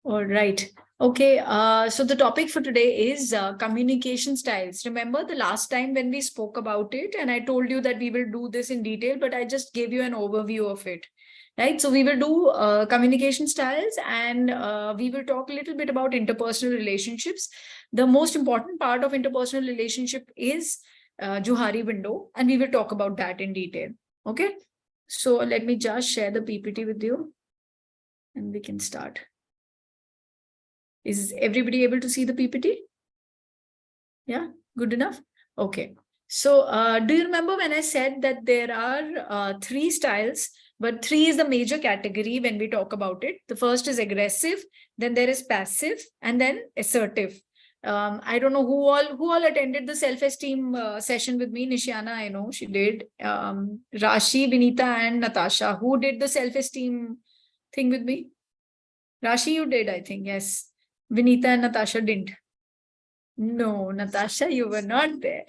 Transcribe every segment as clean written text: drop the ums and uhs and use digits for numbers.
All right. Okay. So the topic for today is communication styles. Remember the last time when we spoke about it, and I told you that we will do this in detail, but I just gave you an overview of it. Right. So we will do communication styles, and we will talk a little bit about interpersonal relationships. The most important part of interpersonal relationship is Johari window, and we will talk about that in detail. Okay. So let me just share the PPT with you, and we can start. Is everybody able to see the PPT? Yeah, good enough. Okay. So do you remember when I said that there are three styles, but three is the major category when we talk about it. The first is aggressive, then there is passive, and then assertive. I don't know who all attended the self-esteem session with me. Nishiana, I know she did. Rashi, Vinita, and Natasha. Who did the self-esteem thing with me? Rashi, you did, I think. Yes. Vinita and Natasha didn't. No, Natasha, you were not there.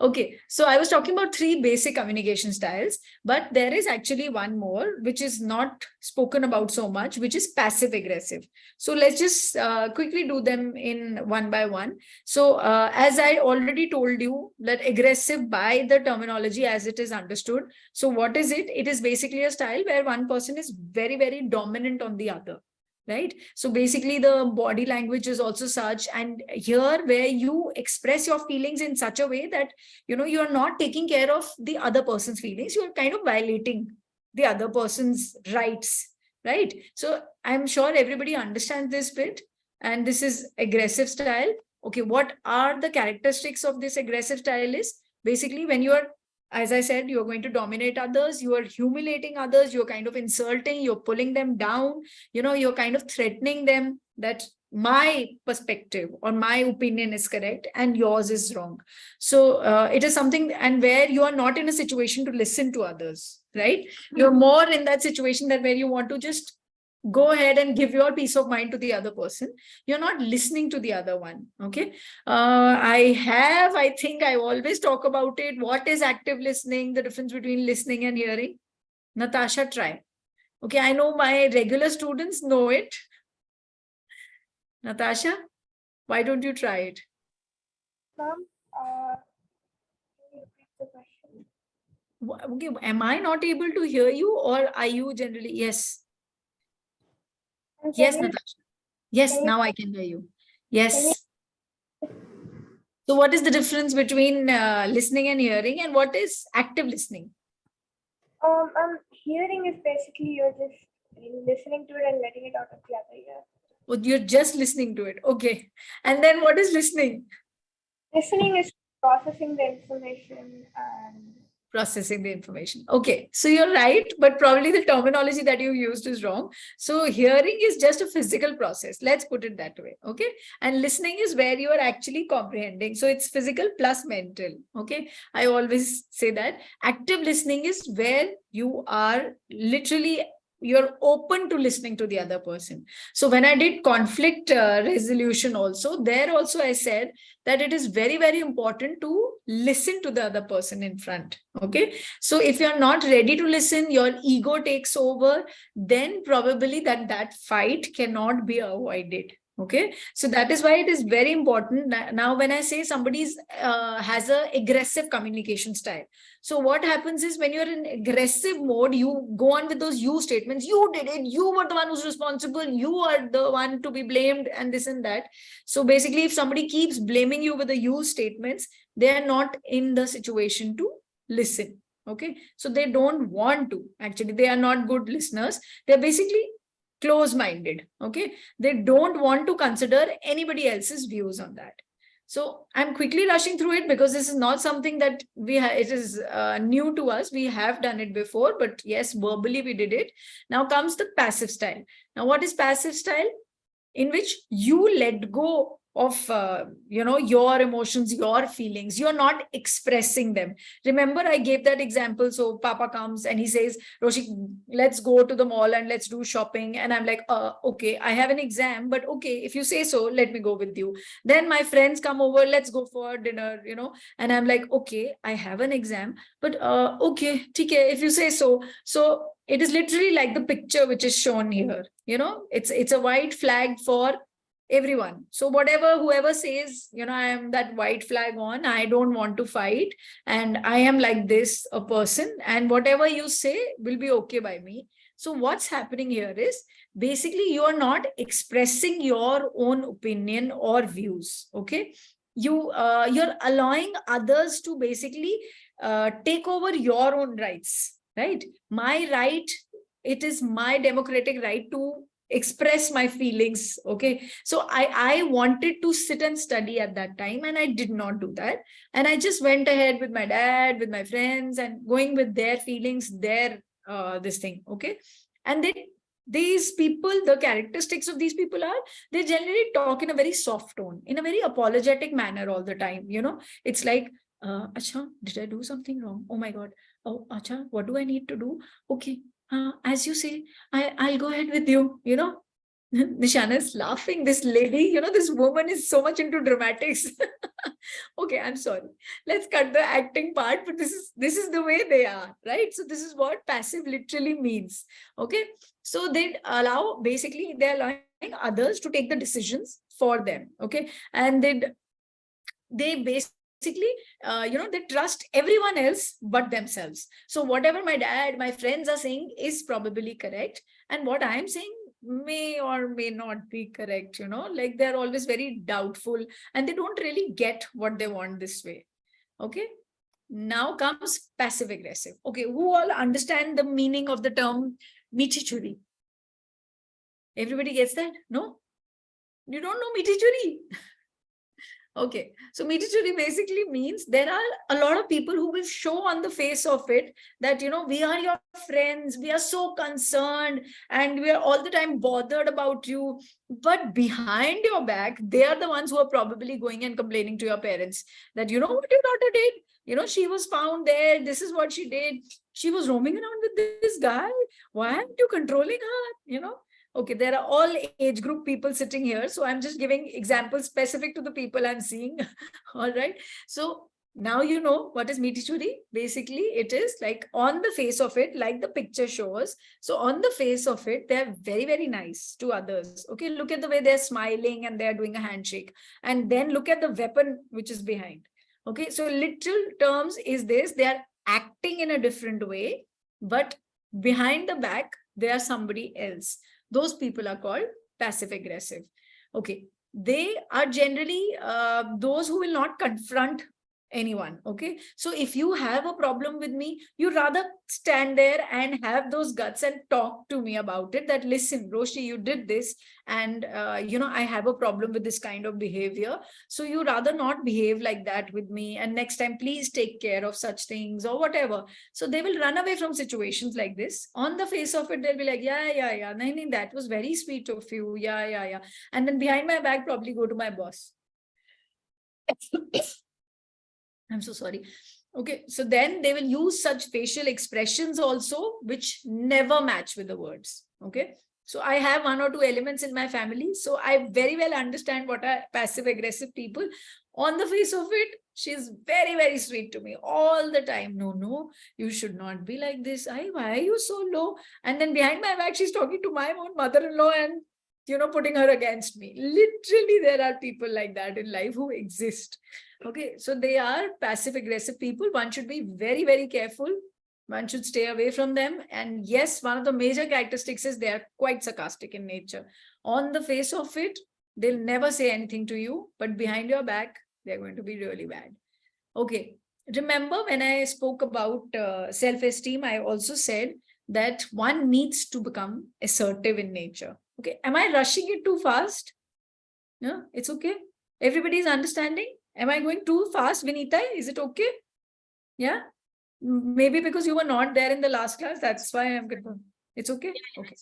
Okay, so I was talking about three basic communication styles, but there is actually one more, which is not spoken about so much, which is passive aggressive. So let's just quickly do them in one by one. So as I already told you, that aggressive by the terminology as it is understood. So what is it? It is basically a style where one person is very, very dominant on the other. Right. So basically the body language is also such, and here where you express your feelings in such a way that, you're not taking care of the other person's feelings, you're kind of violating the other person's rights. Right. So I'm sure everybody understands this bit, and this is aggressive style. Okay. What are the characteristics of this aggressive style is basically when you are, as I said, you're going to dominate others, you are humiliating others, you're kind of insulting, you're pulling them down, you're kind of threatening them that my perspective or my opinion is correct and yours is wrong. So it is something, and where you are not in a situation to listen to others, right? You're more in that situation that where you want to just go ahead and give your peace of mind to the other person. You're not listening to the other one. Okay. I think I always talk about it. What is active listening? The difference between listening and hearing. Natasha, try. Okay. I know my regular students know it. Natasha, why don't you try it? Ma'am, can you repeat the question? Okay. Am I not able to hear you, or are you generally? Yes. Yes, Natasha. Yes, now I can hear you. Yes. So what is the difference between listening and hearing, and what is active listening? Hearing is basically you're just listening to it and letting it out of the other ear. Well, you're just listening to it. Okay. And then what is listening? Listening is processing the information and Processing the information. Okay. So you're right, but probably the terminology that you used is wrong. So hearing is just a physical process. Let's put it that way. Okay. And listening is where you are actually comprehending. So it's physical plus mental. Okay. I always say that. Active listening is where you are literally, you're open to listening to the other person. So when I did conflict resolution also, there also I said that it is very, very important to listen to the other person in front. Okay. So if you're not ready to listen, your ego takes over, then probably that fight cannot be avoided. Okay. So that is why it is very important. Now, when I say somebody has a aggressive communication style, so what happens is when you're in aggressive mode, you go on with those you statements. You did it. You were the one who's responsible. You are the one to be blamed, and this and that. So basically, if somebody keeps blaming you with the you statements, they are not in the situation to listen. Okay. So they don't want to. Actually, they are not good listeners. They're basically close-minded. Okay. They don't want to consider anybody else's views on that. So I'm quickly rushing through it because this is not something that it is new to us. We have done it before, but yes, verbally we did it. Now comes the passive style. Now, what is passive style? In which you let go of your emotions, your feelings. You're not expressing them. Remember, I gave that example. So Papa comes and he says, Roshi, let's go to the mall and let's do shopping. And I'm like, okay, I have an exam, but okay, if you say so, let me go with you. Then my friends come over, let's go for dinner, and I'm like, okay, I have an exam, but okay, TK, if you say so. So it is literally like the picture which is shown here. It's a white flag for everyone. So whatever, whoever says, I am that white flag on, I don't want to fight, and I am like this, a person, and whatever you say will be okay by me. So what's happening here is basically you are not expressing your own opinion or views. Okay. You're allowing others to basically take over your own rights, right? My right, it is my democratic right to express my feelings. Okay, so I wanted to sit and study at that time, and I did not do that, and I just went ahead with my dad, with my friends, and going with their feelings, their this thing. Okay, and then these people, the characteristics of these people are, they generally talk in a very soft tone, in a very apologetic manner all the time. It's like, acha, did I do something wrong? Oh my god. Oh, acha, what do I need to do? Okay, as you say, I'll go ahead with you. Nishana is laughing. This lady, this woman is so much into dramatics. Okay, I'm sorry. Let's cut the acting part, but this is the way they are, right? So this is what passive literally means. Okay, so basically they're allowing others to take the decisions for them. Okay, and they basically they trust everyone else but themselves. So whatever my dad, my friends are saying is probably correct, and what I'm saying may or may not be correct. Like they're always very doubtful, and they don't really get what they want this way. Okay, now comes passive aggressive. Okay, who all understand the meaning of the term meethi churi? Everybody gets that? No, you don't know meethi churi? Okay, so meethi churi basically means there are a lot of people who will show on the face of it that, we are your friends, we are so concerned, and we are all the time bothered about you. But behind your back, they are the ones who are probably going and complaining to your parents that, what your daughter did? She was found there. This is what she did. She was roaming around with this guy. Why aren't you controlling her? Okay, there are all age group people sitting here. So I'm just giving examples specific to the people I'm seeing. All right. So now you know what is meethi churi. Basically, it is like on the face of it, like the picture shows. So on the face of it, they're very, very nice to others. Okay, look at the way they're smiling and they're doing a handshake. And then look at the weapon which is behind. Okay, so literal terms is this, they are acting in a different way, but behind the back, they are somebody else. Those people are called passive aggressive. Okay, they are generally those who will not confront anyone. Okay, so if you have a problem with me, you rather stand there and have those guts and talk to me about it, that listen, Roshi, you did this, and I have a problem with this kind of behavior, so you rather not behave like that with me, and next time please take care of such things or whatever. So they will run away from situations like this. On the face of it, they'll be like, yeah, nahin, that was very sweet of you, yeah, and then behind my back probably go to my boss. I'm so sorry. Okay, so then they will use such facial expressions also, which never match with the words. Okay, so I have one or two elements in my family, so I very well understand what are passive aggressive people. On the face of it, she's very, very sweet to me all the time. No, you should not be like this. Why are you so low? And then behind my back, she's talking to my own mother-in-law and putting her against me. Literally, there are people like that in life who exist. Okay, so they are passive aggressive people. One should be very, very careful. One should stay away from them. And yes, one of the major characteristics is they are quite sarcastic in nature. On the face of it, they'll never say anything to you, but behind your back, they're going to be really bad. Okay, remember when I spoke about self-esteem, I also said that one needs to become assertive in nature. Okay, am I rushing it too fast? No, it's okay. Everybody's understanding? Am I going too fast, Vinita? Is it okay? Yeah? Maybe because you were not there in the last class, that's why I'm confirmed. It's okay? Okay.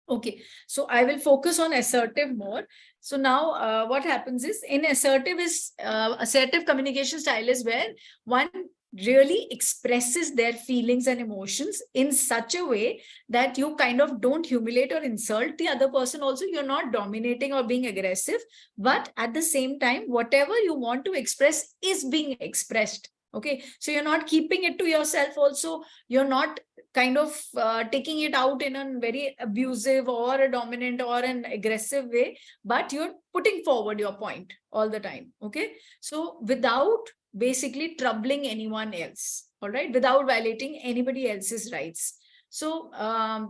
Okay, so I will focus on assertive more. So now what happens is, in assertive communication style is where one really expresses their feelings and emotions in such a way that you kind of don't humiliate or insult the other person. Also, you're not dominating or being aggressive, but at the same time, whatever you want to express is being expressed. Okay, so you're not keeping it to yourself also. You're not kind of taking it out in a very abusive or a dominant or an aggressive way, but you're putting forward your point all the time. Okay. So without basically troubling anyone else, all right, without violating anybody else's rights. So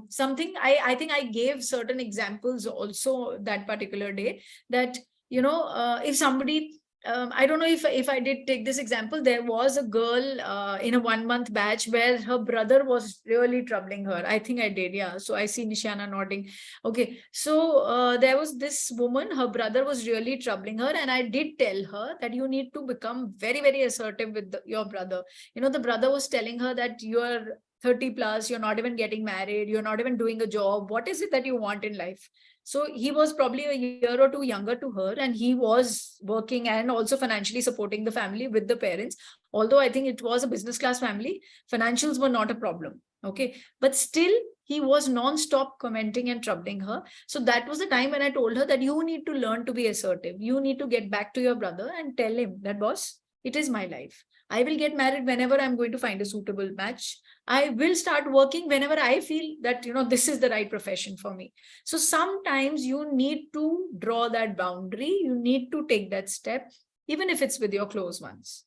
something I think I gave certain examples also that particular day, that, if somebody, I don't know if I did take this example. There was a girl in a 1 month batch where her brother was really troubling her. I think I did. Yeah. So I see Nishana nodding. Okay. So there was this woman, her brother was really troubling her. And I did tell her that you need to become very, very assertive with your brother. The brother was telling her that you're 30 plus, you're not even getting married, you're not even doing a job. What is it that you want in life? So he was probably a year or two younger to her, and he was working and also financially supporting the family with the parents. Although I think it was a business class family, financials were not a problem. Okay. But still, he was non-stop commenting and troubling her. So that was the time when I told her that you need to learn to be assertive. You need to get back to your brother and tell him that, boss, it is my life. I will get married whenever I'm going to find a suitable match. I will start working whenever I feel that, this is the right profession for me. So sometimes you need to draw that boundary. You need to take that step, even if it's with your close ones.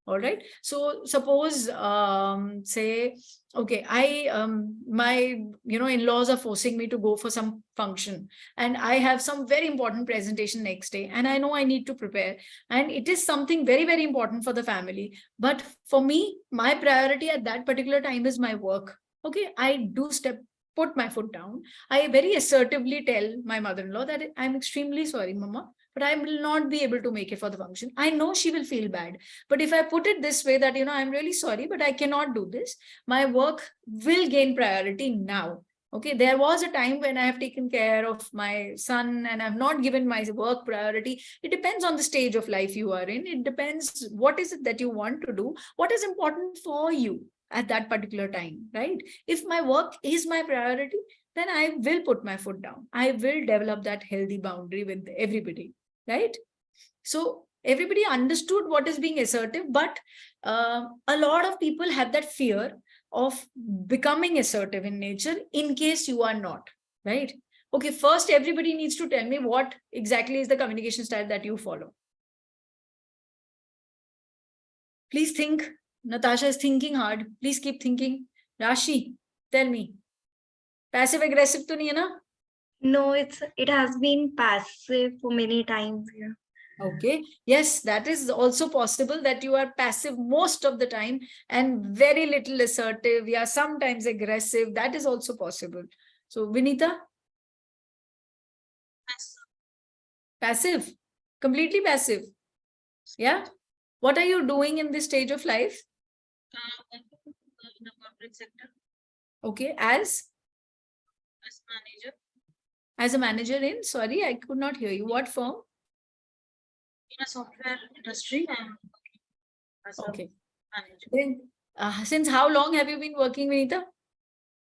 All right. So suppose, say, okay, my, in-laws are forcing me to go for some function, and I have some very important presentation next day, and I know I need to prepare, and it is something very, very important for the family. But for me, my priority at that particular time is my work. Okay. I do put my foot down. I very assertively tell my mother-in-law that I'm extremely sorry, Mama, but I will not be able to make it for the function. I know she will feel bad. But if I put it this way that, I'm really sorry, but I cannot do this, my work will gain priority now. Okay. There was a time when I have taken care of my son and I've not given my work priority. It depends on the stage of life you are in. It depends what is it that you want to do, what is important for you at that particular time, right? If my work is my priority, then I will put my foot down. I will develop that healthy boundary with everybody, right? So everybody understood what is being assertive, but a lot of people have that fear of becoming assertive in nature in case you are not, right? Okay, first everybody needs to tell me what exactly is the communication style that you follow. Please think. Natasha is thinking hard. Please keep thinking. Rashi, tell me. Passive aggressive to nahi hai na? No, it has been passive for many times. Yeah. Okay. Yes, that is also possible that you are passive most of the time and very little assertive. Yeah, sometimes aggressive. That is also possible. So, Vinita? Passive. Completely passive. Yeah. What are you doing in this stage of life? In the corporate sector. Okay. As Manager. As a manager in, sorry, I could not hear you. What firm? In a software industry, I'm working as Okay. a manager. Then, since how long have you been working, Vinita?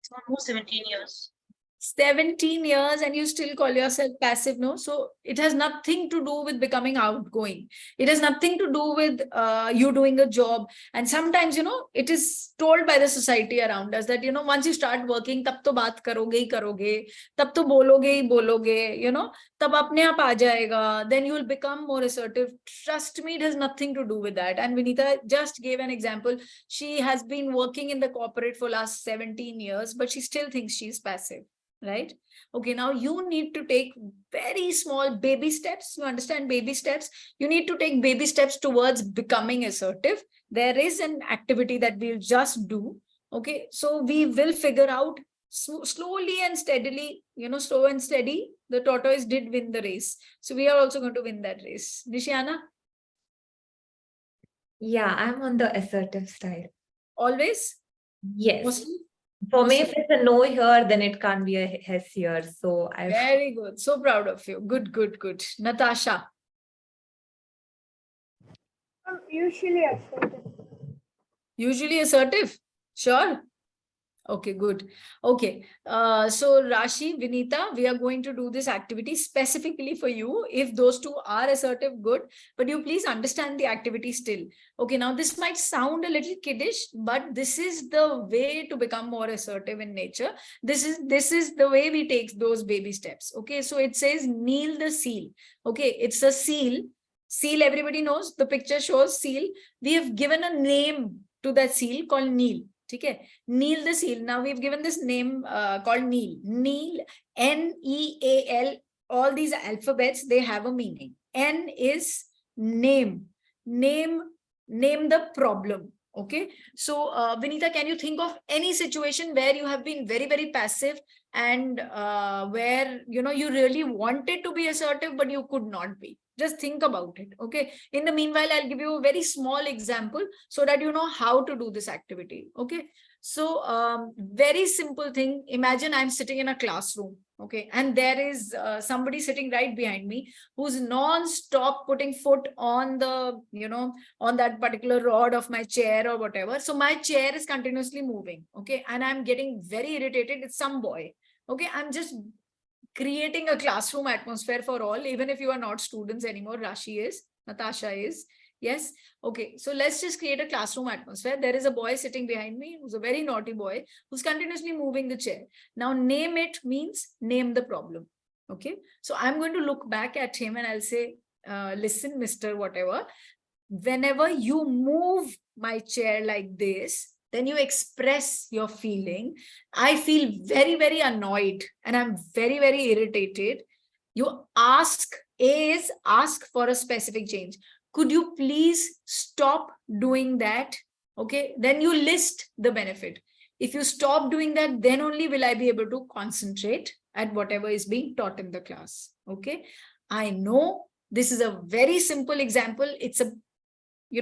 It's almost 17 years. 17 years and you still call yourself passive, no? So it has nothing to do with becoming outgoing. It has nothing to do with you doing a job. And sometimes, it is told by the society around us that, once you start working, tab to baat karoge hi karoge, tab to bologe hi bologe, tab apne aap aa jayega, then you will become more assertive. Trust me, it has nothing to do with that. And Vinita just gave an example. She has been working in the corporate for last 17 years, but she still thinks she's passive. Right? Okay, now you need to take very small baby steps. You understand baby steps? You need to take baby steps towards becoming assertive. There is an activity that we'll just do. Okay, so we will figure out slowly and steadily, slow and steady. The tortoise did win the race. So we are also going to win that race. Nishiana? Yeah, I'm on the assertive style. Always? Yes. Mostly? For me, if it's a no here, then it can't be a yes here. So Very good. So proud of you. Good, good, good. Natasha? Usually assertive. Usually assertive. Sure. Okay, good. Okay. So Rashi, Vinita, we are going to do this activity specifically for you. If those two are assertive, good. But you please understand the activity still. Okay, now this might sound a little kiddish, but this is the way to become more assertive in nature. This is the way we take those baby steps. Okay, so it says kneel the seal. Okay, it's a seal. Seal, everybody knows. The picture shows seal. We have given a name to that seal called kneel. Okay, kneel the seal. Now we've given this name called kneel. Kneel, N-E-A-L. All these alphabets, they have a meaning. N is name. Name the problem. Okay. So Vinita, can you think of any situation where you have been very, very passive and where, you really wanted to be assertive, but you could not be? Just think about it. Okay. In the meanwhile, I'll give you a very small example so that you know how to do this activity. Okay. So very simple thing. Imagine I'm sitting in a classroom. Okay. And there is somebody sitting right behind me who's non-stop putting foot on the, on that particular rod of my chair or whatever. So my chair is continuously moving. Okay. And I'm getting very irritated. It's some boy. Okay. I'm just creating a classroom atmosphere for all, even if you are not students anymore. Rashi is, Natasha is. Yes. Okay. So let's just create a classroom atmosphere. There is a boy sitting behind me who's a very naughty boy who's continuously moving the chair. Now, name it means name the problem. Okay. So I'm going to look back at him and I'll say, listen, Mr. Whatever, whenever you move my chair like this, then you express your feeling. I feel very, very annoyed and I'm very, very irritated. You ask, A is ask for a specific change. Could you please stop doing that? Okay, then you list the benefit. If you stop doing that, then only will I be able to concentrate at whatever is being taught in the class. Okay, I know this is a very simple example. It's a,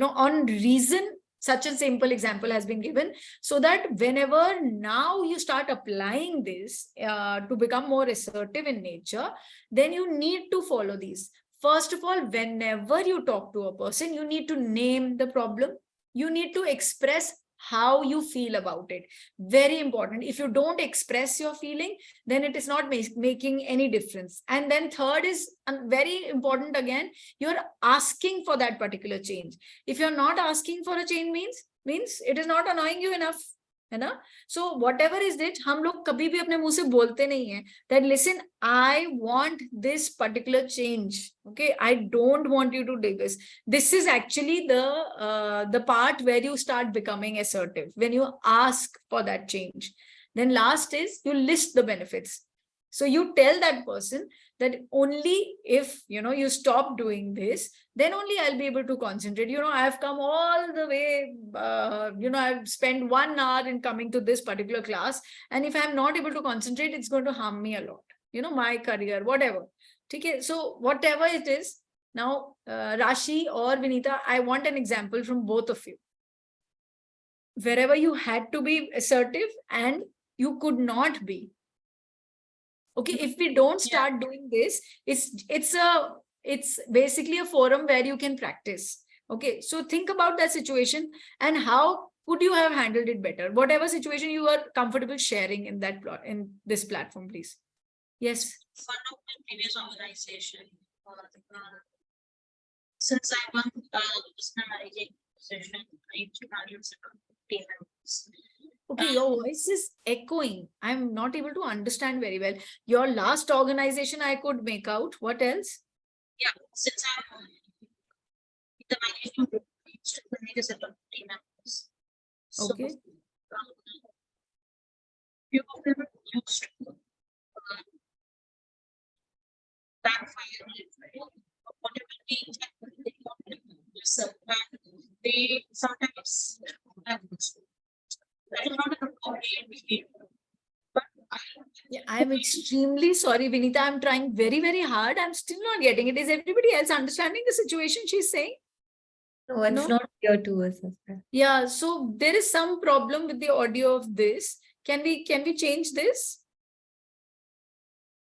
on reason, such a simple example has been given so that whenever now you start applying this to become more assertive in nature, then you need to follow these. First of all, whenever you talk to a person, you need to name the problem. You need to express how you feel about it. Very important. If you don't express your feeling, then it is not making any difference. And then third is very important again, you're asking for that particular change. If you're not asking for a change means it is not annoying you enough. है ना? So whatever is it, हम लोग कभी भी अपने मुंह से बोलते नहीं है that listen, I want this particular change. Okay, I don't want you to do this. This is actually the part where you start becoming assertive, when you ask for that change. Then last is you list the benefits. So you tell that person that only if, you stop doing this, then only I'll be able to concentrate. I've come all the way, I've spent 1 hour in coming to this particular class. And if I'm not able to concentrate, it's going to harm me a lot, my career, whatever. Okay, so whatever it is, now Rashi or Vinita, I want an example from both of you. Wherever you had to be assertive and you could not be. Okay, if we don't start doing this, it's basically a forum where you can practice. Okay, so think about that situation and how could you have handled it better? Whatever situation you are comfortable sharing in this platform, please. Yes. One of my previous organization, since I won this managing position, I used to manage team members. Okay, your voice is echoing. I'm not able to understand very well. Your last organization I could make out. What else? Yeah, since I'm in the management group, I used to manage a set of team members. Okay. So, few of them used to backfire, whatever they sometimes that is not a good behavior. But Yeah, I'm extremely sorry, Vinita. I'm trying very, very hard. I'm still not getting it. Is everybody else understanding the situation she's saying? No, it's No? not clear to us as well. Yeah, so there is some problem with the audio of this. Can we change this?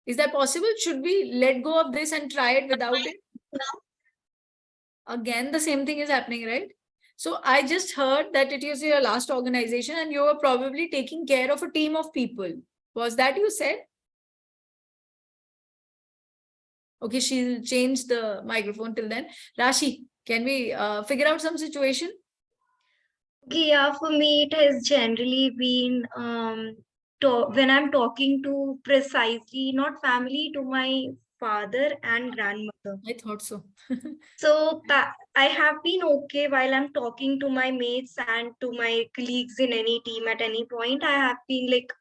Is that possible? Should we let go of this and try it without it? Again, the same thing is happening, right? So I just heard that it is your last organization and you were probably taking care of a team of people. Was that you said? Okay, she'll change the microphone till then. Rashi, can we figure out some situation? Okay, yeah, for me, it has generally been when I'm talking to precisely not family, to my father and grandmother. I thought so. So I have been okay while I'm talking to my mates and to my colleagues in any team at any point. I have been like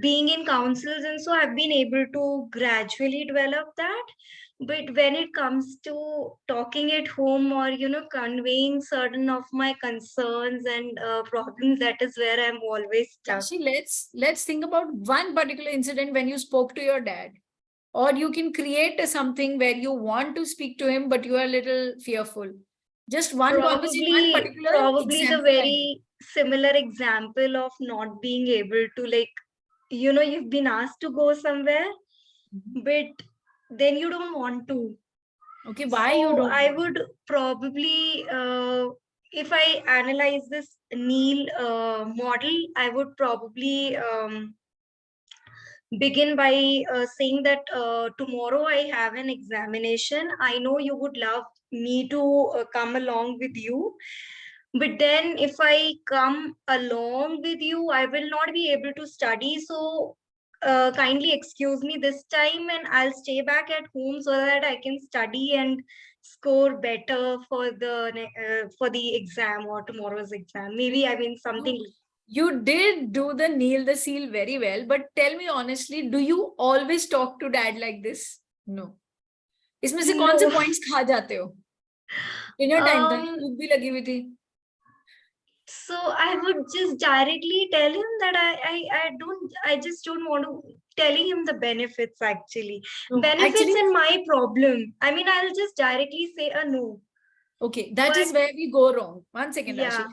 being in councils, and so I've been able to gradually develop that. But when it comes to talking at home or conveying certain of my concerns and problems, that is where I'm always stuck. Rashi, let's think about one particular incident when you spoke to your dad. Or you can create something where you want to speak to him, but you are a little fearful. Just one conversation, one particular Probably the example I need. very similar example of not being able to, like, you've been asked to go somewhere, but then you don't want to. Okay, why you So don't? I want? would probably, if I analyze this Neil model, I would probably begin by saying that tomorrow I have an examination. I know you would love me to come along with you. But then if I come along with you, I will not be able to study. So kindly excuse me this time, and I'll stay back at home so that I can study and score better for the exam or tomorrow's exam. Maybe, I mean, something. You did do the Neil the Seal very well, but tell me honestly, do you always talk to dad like this? No. इसमें से कौन से No. points खा जाते हो? Dinner time था, Um, भूख भी लगी हुई थी. So I would just directly tell him that I just don't want to telling him the benefits actually. No, Benefits actually, and my problem. I mean, I'll just directly say a no. okay, that is where we go wrong. 1 second, Yeah. Rashi.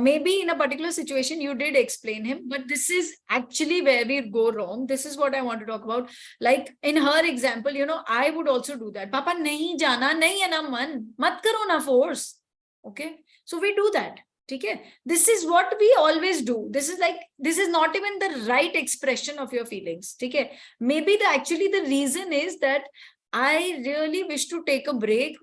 Maybe in a particular situation, you did explain him, but this is actually where we go wrong. This is what I want to talk about. Like in her example, I would also do that. Papa, nahi jana, nahi hai na man, mat karo na force. Okay. So we do that. Okay. This is what we always do. This is not even the right expression of your feelings. Okay. Maybe actually the reason is that I really wish to take a break.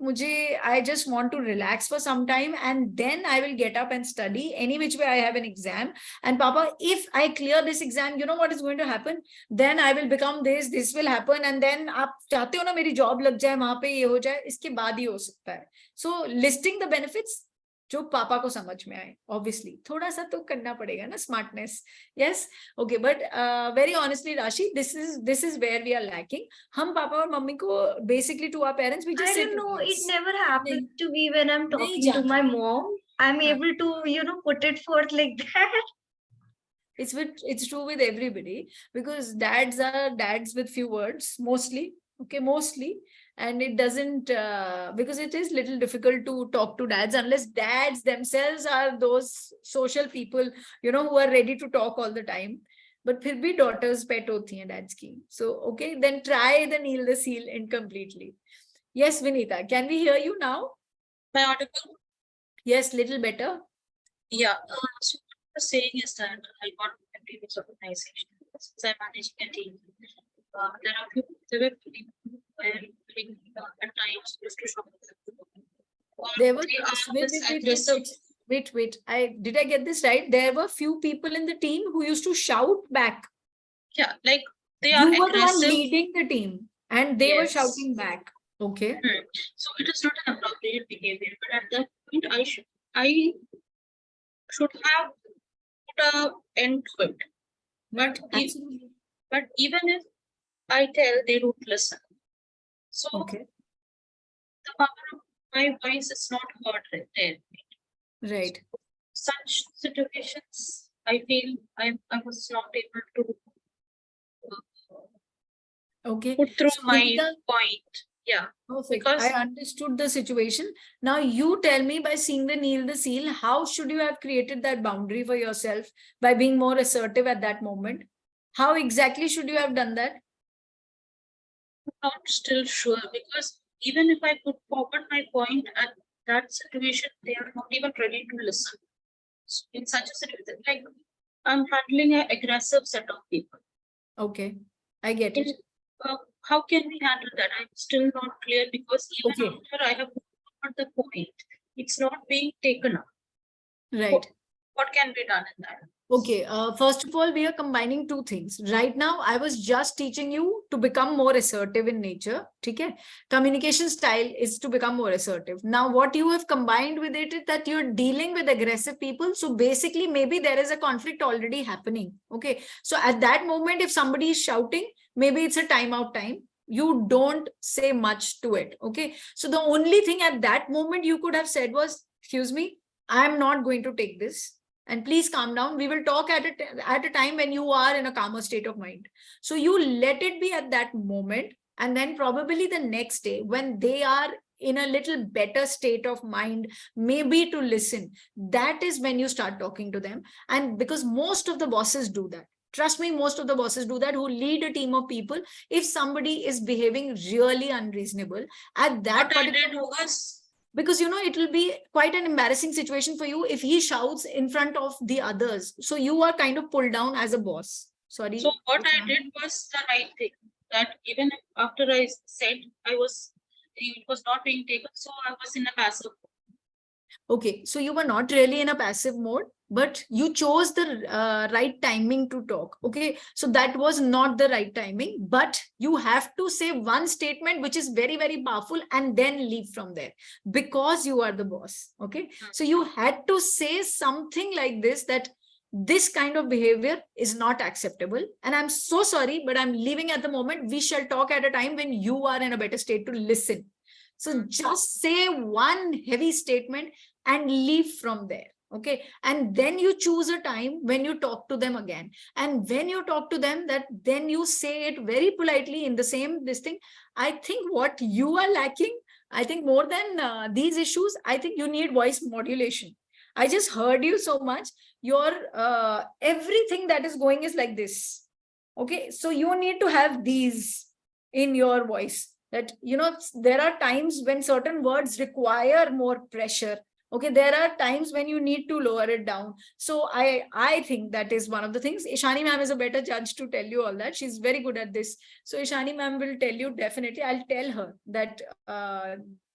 I just want to relax for some time and then I will get up and study. Any which way I have an exam. And Papa, if I clear this exam, you know what is going to happen? Then I will become this will happen. And then आप चाहते हो ना मेरी job लग जाए वहां पे ये हो जाए इसके बाद ही हो सकता है. So listing the benefits जो पापा को समझ में आए, obviously थोड़ा सा तो करना पड़ेगा ना smartness. Yes, okay, but very honestly, Rashi, this is where we are lacking. हम पापा और मम्मी को basically to our parents we just I say don't know. It yes. never happens to me when I'm नहीं talking to जाना. my mom. I'm able to put it forth like that. It's true with everybody because dads are dads with few words mostly. Okay, mostly. And it doesn't because it is little difficult to talk to dads unless dads themselves are those social people who are ready to talk all the time. But फिर भी daughters pet होती हैं dads की. So okay, then try the Neil the Seal incompletely. Yes, Vinita, can we hear you now? My audible? Yes, little better. Yeah. So what I'm saying is that I got a previous organization since I'm managing a team. There were people who were at times used to shop. There were They are this aggressive. wait. Did I get this right? There were few people in the team who used to shout back. Yeah, like they are You were the one aggressive. leading the team, and they were Yes. shouting back. Okay. So it is not an appropriate behavior, but at that point, I should have put an end to it. But Absolutely. but even if I tell, they don't listen. So Okay. the power of my voice is not heard there. Right. Such situations, I feel I was not able to Okay. put through So, my Vinita, point. Yeah. perfect. Because I understood the situation. Now you tell me, by seeing the Neil the Seal, how should you have created that boundary for yourself by being more assertive at that moment? How exactly should you have done that? I'm not still sure, because even if I put forward my point at that situation, they are not even ready to listen. So in such a situation, like I'm handling an aggressive set of people. Okay, I get it. In, how can we handle that? I'm still not clear because even Okay. after I have got the point, it's not being taken up. Right. What can be done in that? Okay, first of all, we are combining two things. Right now, I was just teaching you to become more assertive in nature. Okay? Communication style is to become more assertive. Now, what you have combined with it is that you're dealing with aggressive people. So basically, maybe there is a conflict already happening. Okay. So at that moment, if somebody is shouting, maybe it's a timeout time. You don't say much to it. Okay. So the only thing at that moment you could have said was, excuse me, I'm not going to take this. And please calm down. We will talk at a time when you are in a calmer state of mind. So you let it be at that moment. And then probably the next day when they are in a little better state of mind, maybe to listen, that is when you start talking to them. And because most of the bosses do that. Trust me, most of the bosses do that who lead a team of people. If somebody is behaving really unreasonable at that What I particular did was, because it will be quite an embarrassing situation for you if he shouts in front of the others, so you are kind of pulled down as a boss. Sorry. so what I did was the right thing. That even after I said it was not being taken, so I was in a passive. Okay, so you were not really in a passive mode, but you chose the right timing to talk. Okay, so that was not the right timing, but you have to say one statement which is very, very powerful and then leave from there because you are the boss. Okay, so you had to say something like this, that this kind of behavior is not acceptable. And I'm so sorry, but I'm leaving at the moment. We shall talk at a time when you are in a better state to listen. So just say one heavy statement and leave from there. Okay. And then you choose a time when you talk to them again. And when you talk to them, that then you say it very politely in the same this thing. I think what you are lacking, I think more than these issues, I think you need voice modulation. I just heard you so much. Your everything that is going is like this. Okay. So you need to have these in your voice, that there are times when certain words require more pressure. Okay, there are times when you need to lower it down. So I think that is one of the things. Ishani ma'am is a better judge to tell you all that. She's very good at this. So Ishani ma'am will tell you definitely. I'll tell her that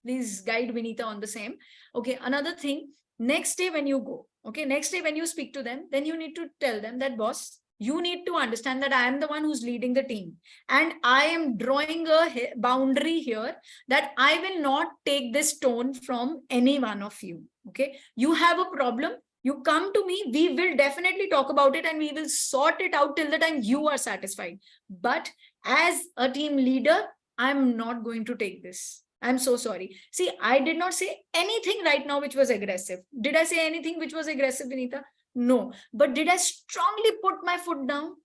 please guide Vinita on the same. Okay, another thing, next day when you go, okay, next day when you speak to them, then you need to tell them that, boss, you need to understand that I am the one who's leading the team. And I am drawing a boundary here that I will not take this tone from any one of you. Okay. You have a problem. You come to me. We will definitely talk about it and we will sort it out till the time you are satisfied. But as a team leader, I'm not going to take this. I'm so sorry. See, I did not say anything right now which was aggressive. Did I say anything which was aggressive, Vinita? No. But did I strongly put my foot down?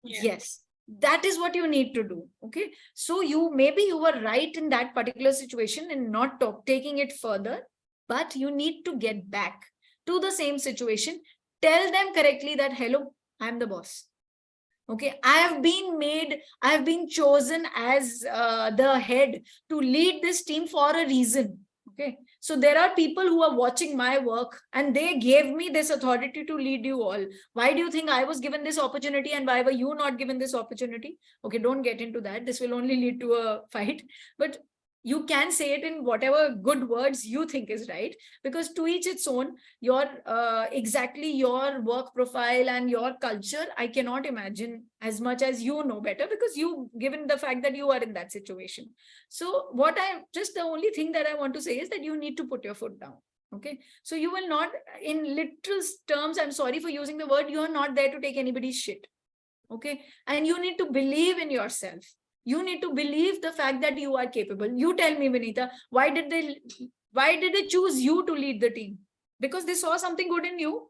Yes. That is what you need to do. Okay. So maybe you were right in that particular situation and not taking it further, but you need to get back to the same situation. Tell them correctly that, hello, I'm the boss. Okay, I have been chosen as the head to lead this team for a reason. Okay, so there are people who are watching my work and they gave me this authority to lead you all. Why do you think I was given this opportunity and why were you not given this opportunity? Okay, don't get into that. This will only lead to a fight. But you can say it in whatever good words you think is right, because to each its own. Your exactly your work profile and your culture, I cannot imagine as much as you know better, because you, given the fact that you are in that situation. So the only thing that I want to say is that you need to put your foot down. Okay, so you will not, in literal terms, I'm sorry for using the word, you are not there to take anybody's shit. Okay, and you need to believe in yourself. You need to believe the fact that you are capable. You tell me, Vinita, why did they choose you to lead the team? Because they saw something good in you.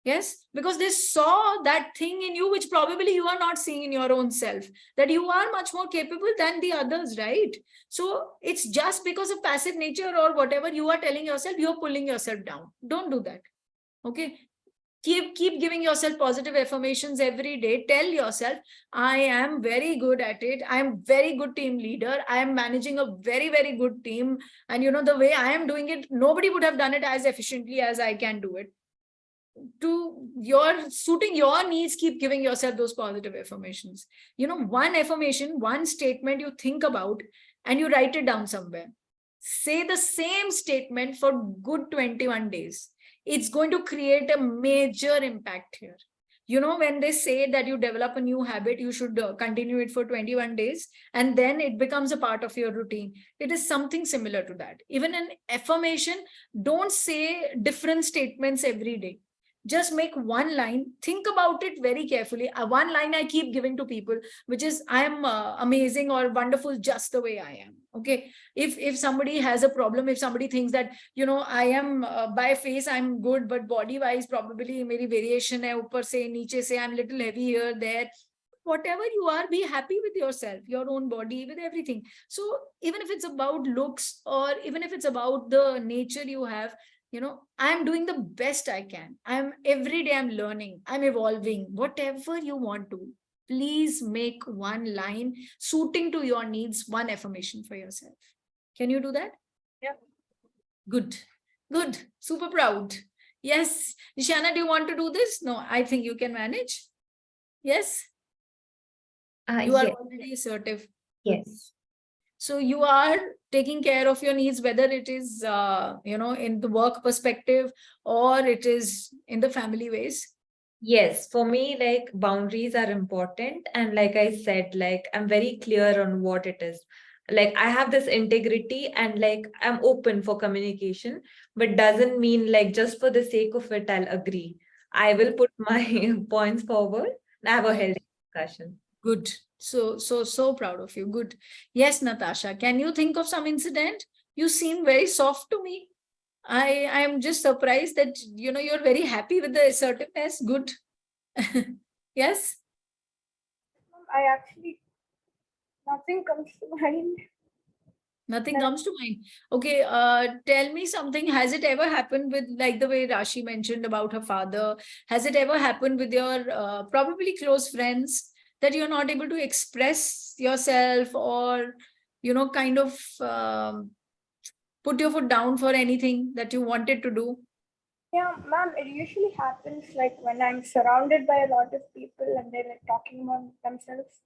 Yes, because they saw that thing in you which probably you are not seeing in your own self, that you are much more capable than the others, right? So it's just because of passive nature or whatever you are telling yourself, you're pulling yourself down. Don't do that. Okay, Keep giving yourself positive affirmations every day. Tell yourself, I am very good at it. I am very good team leader. I am managing a very, very good team. And the way I am doing it, nobody would have done it as efficiently as I can do it. To your suiting your needs, keep giving yourself those positive affirmations. One affirmation, one statement you think about and you write it down somewhere. Say the same statement for good 21 days. It's going to create a major impact here. When they say that you develop a new habit, you should continue it for 21 days and then it becomes a part of your routine. It is something similar to that. Even an affirmation, don't say different statements every day. Just make one line, think about it very carefully. One line I keep giving to people, which is, I am amazing or wonderful just the way I am. Okay. If somebody has a problem, if somebody thinks that, I am by face, I'm good, but body wise, probably meri variation hai, upar se, niche se, I'm little heavy here, there. Whatever you are, be happy with yourself, your own body, with everything. So even if it's about looks or even if it's about the nature you have, I'm doing the best I can. Every day I'm learning, I'm evolving, whatever you want to. Please make one line suiting to your needs, one affirmation for yourself. Can you do that? Yeah. Good. Good. Super proud. Yes. Nishana, do you want to do this? No, I think you can manage. Yes. You are Yes. already assertive. Yes. So you are taking care of your needs, whether it is, in the work perspective or it is in the family ways. Yes, for me, like boundaries are important. And like I said, like I'm very clear on what it is. Like I have this integrity and like I'm open for communication, but doesn't mean like just for the sake of it, I'll agree. I will put my points forward and have a healthy discussion. Good. So proud of you. Good. Yes, Natasha, can you think of some incident? You seem very soft to me. I am just surprised that, you're very happy with the assertiveness. Good. Yes. I actually, nothing comes to mind. Nothing No. comes to mind. Okay, tell me something. Has it ever happened with, like the way Rashi mentioned about her father? Has it ever happened with your probably close friends that you're not able to express yourself or, kind of put your foot down for anything that you wanted to do? Yeah, ma'am, it usually happens like when I'm surrounded by a lot of people and they're like talking about themselves.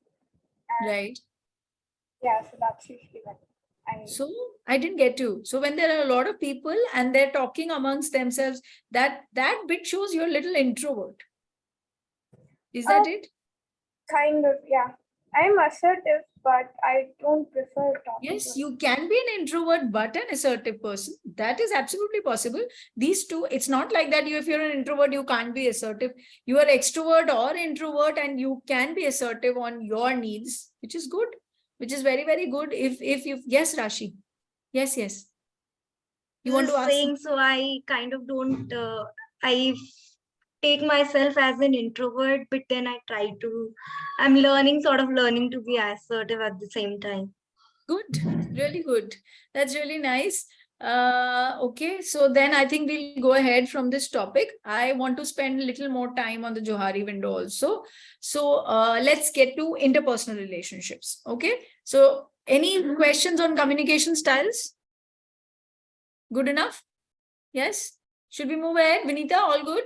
And Right. yeah, so that's usually when So I didn't get you. So when there are a lot of people and they're talking amongst themselves, that bit shows you're a little introvert. Is that it? kind of, yeah. I'm assertive, but I don't prefer talking. Yes, to you can be an introvert but an assertive person. That is absolutely possible. These two, it's not like that if you're an introvert, you can't be assertive. You are extrovert or introvert and you can be assertive on your needs, which is good, which is very, very good. If you, yes, Rashi. Yes. You want to Just ask? saying, so I kind of don't, I take myself as an introvert, but then I'm sort of learning to be assertive at the same time. Good, really good. That's really nice. Okay, so then I think we'll go ahead from this topic. I want to spend a little more time on the Johari window also. So let's get to interpersonal relationships. Okay, so any questions on communication styles? Good enough? Yes? Should we move ahead? Vinita, all good?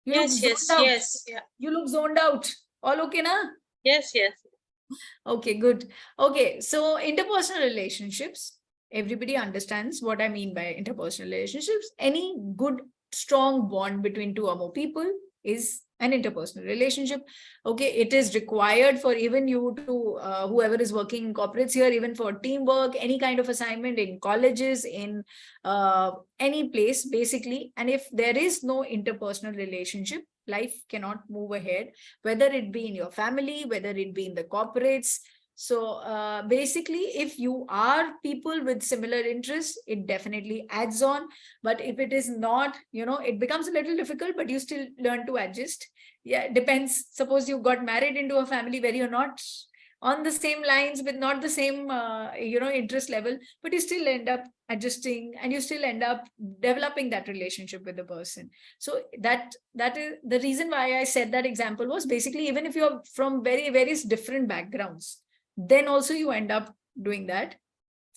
You look zoned out. Yeah. You look zoned out. All okay, na? Yes. Okay, good. Okay, so interpersonal relationships, everybody understands what I mean by interpersonal relationships. Any good, strong bond between two or more people is an interpersonal relationship. Okay, it is required for even you to, whoever is working in corporates here, even for teamwork, any kind of assignment in colleges, in any place, basically. And if there is no interpersonal relationship, life cannot move ahead, whether it be in your family, whether it be in the corporates. So basically, if you are people with similar interests, it definitely adds on. But if it is not, it becomes a little difficult, but you still learn to adjust. Yeah, depends. Suppose you got married into a family where you're not on the same lines with not the same, interest level, but you still end up adjusting and you still end up developing that relationship with the person. So that is the reason why I said that example was basically, even if you're from very different backgrounds, then also you end up doing that,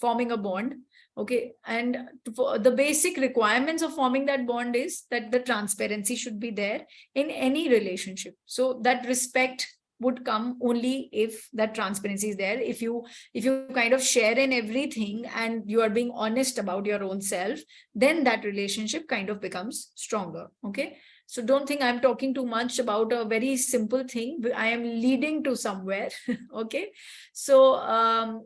forming a bond. Okay. And for the basic requirements of forming that bond is that the transparency should be there in any relationship. So that respect would come only if that transparency is there. If you kind of share in everything and you are being honest about your own self, then that relationship kind of becomes stronger. Okay. So don't think I'm talking too much about a very simple thing. I am leading to somewhere. Okay. So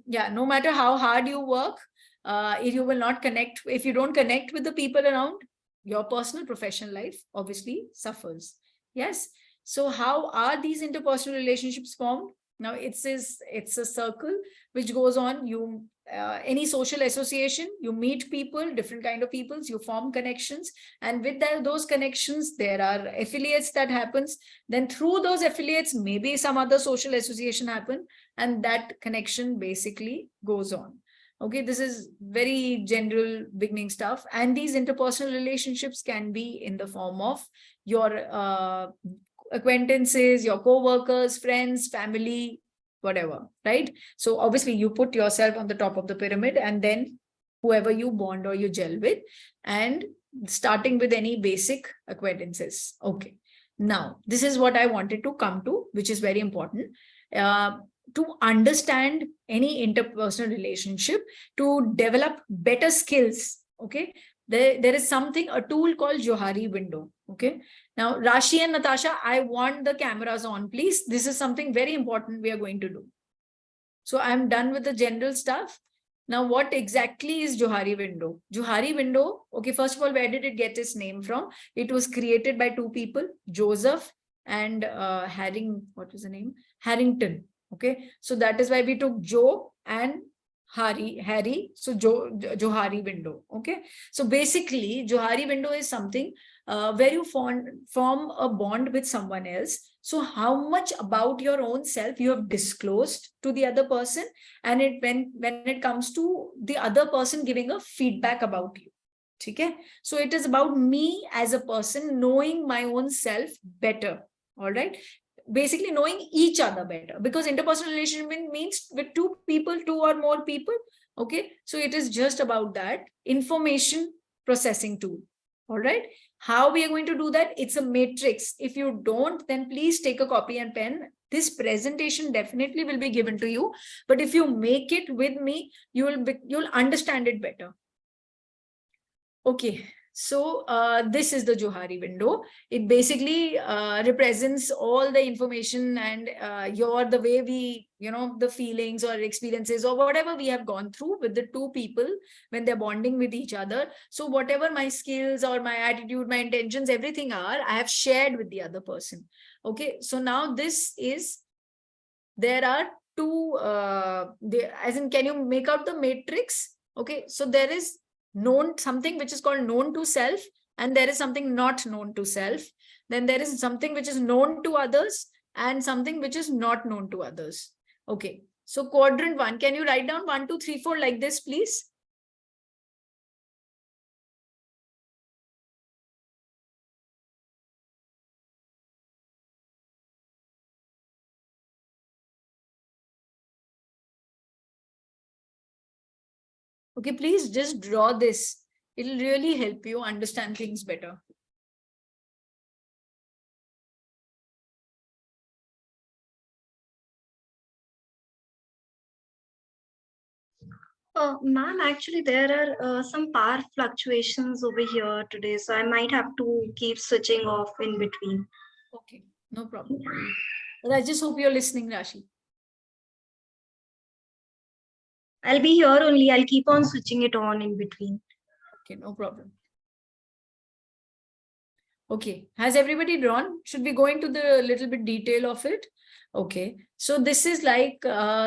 yeah, no matter how hard you work, if you will not connect, if you don't connect with the people around, your personal professional life obviously suffers. Yes. So how are these interpersonal relationships formed? Now it's a circle which goes on. You any social association, you meet people, different kind of peoples, you form connections, and with those connections there are affiliates that happens. Then through those affiliates maybe some other social association happen, and that connection basically goes on. Okay, this is very general beginning stuff, and these interpersonal relationships can be in the form of your acquaintances, your co-workers, friends, family, whatever, right? So obviously you put yourself on the top of the pyramid, and then whoever you bond or you gel with, and starting with any basic acquaintances. Okay, now this is what I wanted to come to, which is very important. To understand any interpersonal relationship, to develop better skills, okay, there is something, a tool called Johari window. Okay, now Rashi and Natasha, I want the cameras on, please. This is something very important we are going to do. So I'm done with the general stuff. Now what exactly is Johari window? Johari window, okay, first of all, where did it get its name from? It was created by two people, Joseph and what was the name? Harrington. Okay, so that is why we took Joe and Harry. So Johari window. Okay, so basically Johari window is something where you form a bond with someone else. So how much about your own self you have disclosed to the other person, and when it comes to the other person giving a feedback about you. Okay, so it is about me as a person knowing my own self better. All right, basically knowing each other better, because interpersonal relationship means with two people, two or more people. Okay, so it is just about that information processing tool. All right, how we are going to do that? It's a matrix. If you don't, then please take a copy and pen. This presentation definitely will be given to you, but if you make it with me, you'll understand it better. Okay, so this is the Johari window. It basically represents all the information and the way we, the feelings or experiences or whatever we have gone through with the two people when they're bonding with each other. So whatever my skills or my attitude, my intentions, everything I have shared with the other person. Okay, so now there are two, as in, can you make out the matrix? Okay, so there is something which is called known to self, and there is something not known to self. Then there is something which is known to others and something which is not known to others. Okay, so quadrant 1, can you write down 1, 2, 3, 4 like this, please? Okay, please just draw this. It'll really help you understand things better. Ma'am, actually, there are some power fluctuations over here today, so I might have to keep switching off in between. Okay, no problem. But I just hope you're listening, Rashi. I'll be here only. I'll keep on switching it on in between. Okay, no problem. Okay, has everybody drawn? Should we go into the little bit detail of it? Okay, so this is like,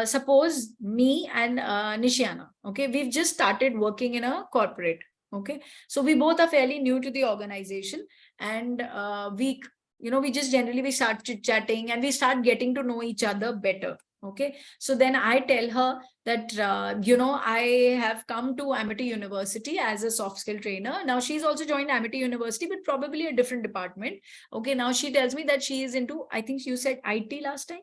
suppose me and Nishiana, okay, we've just started working in a corporate, okay, so we both are fairly new to the organization, and we just generally, we start chit-chatting and we start getting to know each other better, Okay, so then I tell her that, I have come to Amity University as a soft skill trainer. Now she's also joined Amity University, but probably a different department. Okay, now she tells me that she is into, I think you said IT last time.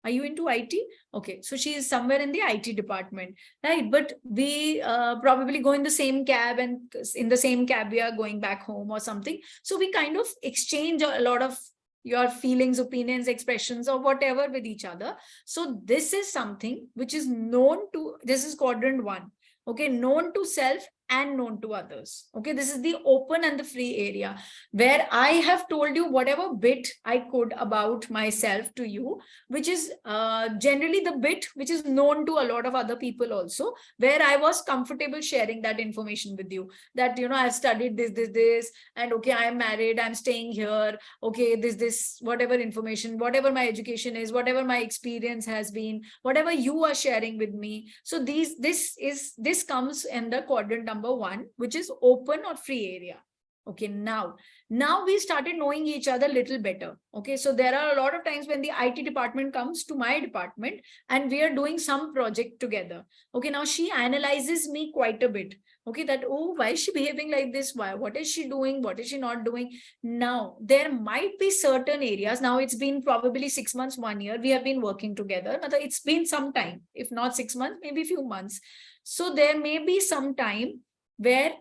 Are you into IT? Okay, so she is somewhere in the IT department, right? But we probably go in the same cab, and in the same cab we are going back home or something. So we kind of exchange a lot of your feelings, opinions, expressions, or whatever with each other. So this is something which is known to, this is quadrant 1. Okay, known to self and known to others. Okay, this is the open and the free area where I have told you whatever bit I could about myself to you, which is generally the bit which is known to a lot of other people also, where I was comfortable sharing that information with you, that, I've studied this, and okay, I'm married, I'm staying here, okay, this, whatever information, whatever my education is, whatever my experience has been, whatever you are sharing with me. So this comes in the quadrant number 1, which is open or free area. Okay, now we started knowing each other a little better. Okay, so there are a lot of times when the IT department comes to my department and we are doing some project together. Okay, now she analyzes me quite a bit. Okay, that, oh, why is she behaving like this? Why? What is she doing? What is she not doing? Now, there might be certain areas. Now, it's been probably 6 months, 1 year. We have been working together. It's been some time, if not 6 months, maybe a few months. So there may be some time where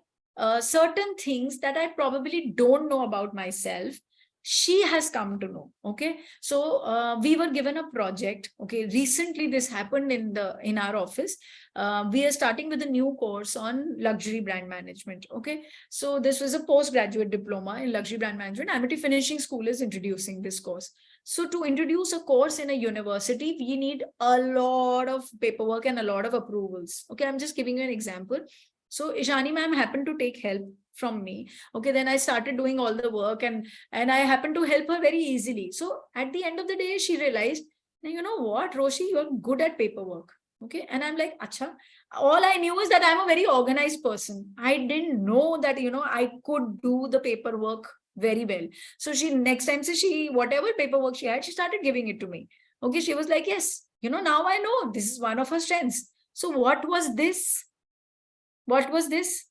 certain things that I probably don't know about myself, she has come to know. Okay, so we were given a project. Okay, recently this happened in our office. We are starting with a new course on luxury brand management. Okay, so this was a postgraduate diploma in luxury brand management. Amity Finishing School is introducing this course. So to introduce a course in a university, we need a lot of paperwork and a lot of approvals. Okay, I'm just giving you an example. So Ishani ma'am happened to take help from me. Okay, then I started doing all the work, and I happened to help her very easily. So at the end of the day, she realized, you know what, Roshi, you are good at paperwork. Okay, and I'm like, acha. All I knew is that I'm a very organized person. I didn't know that, I could do the paperwork very well. So she, next time, so she, whatever paperwork she had, she started giving it to me. Okay, she was like, yes, now I know this is one of her strengths. So what was this? What was this?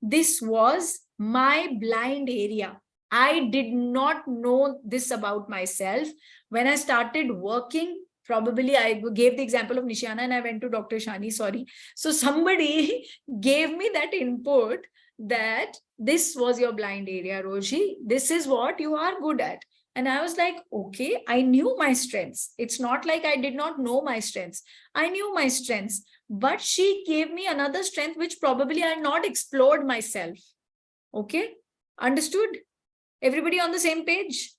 This was my blind area. I did not know this about myself. When I started working, probably I gave the example of Nishiana and I went to Dr. Shani, sorry. So somebody gave me that input that this was your blind area, Roshi. This is what you are good at. And I was like, okay, I knew my strengths. It's not like I did not know my strengths. I knew my strengths. But she gave me another strength which probably I had not explored myself. Okay, understood? Everybody on the same page?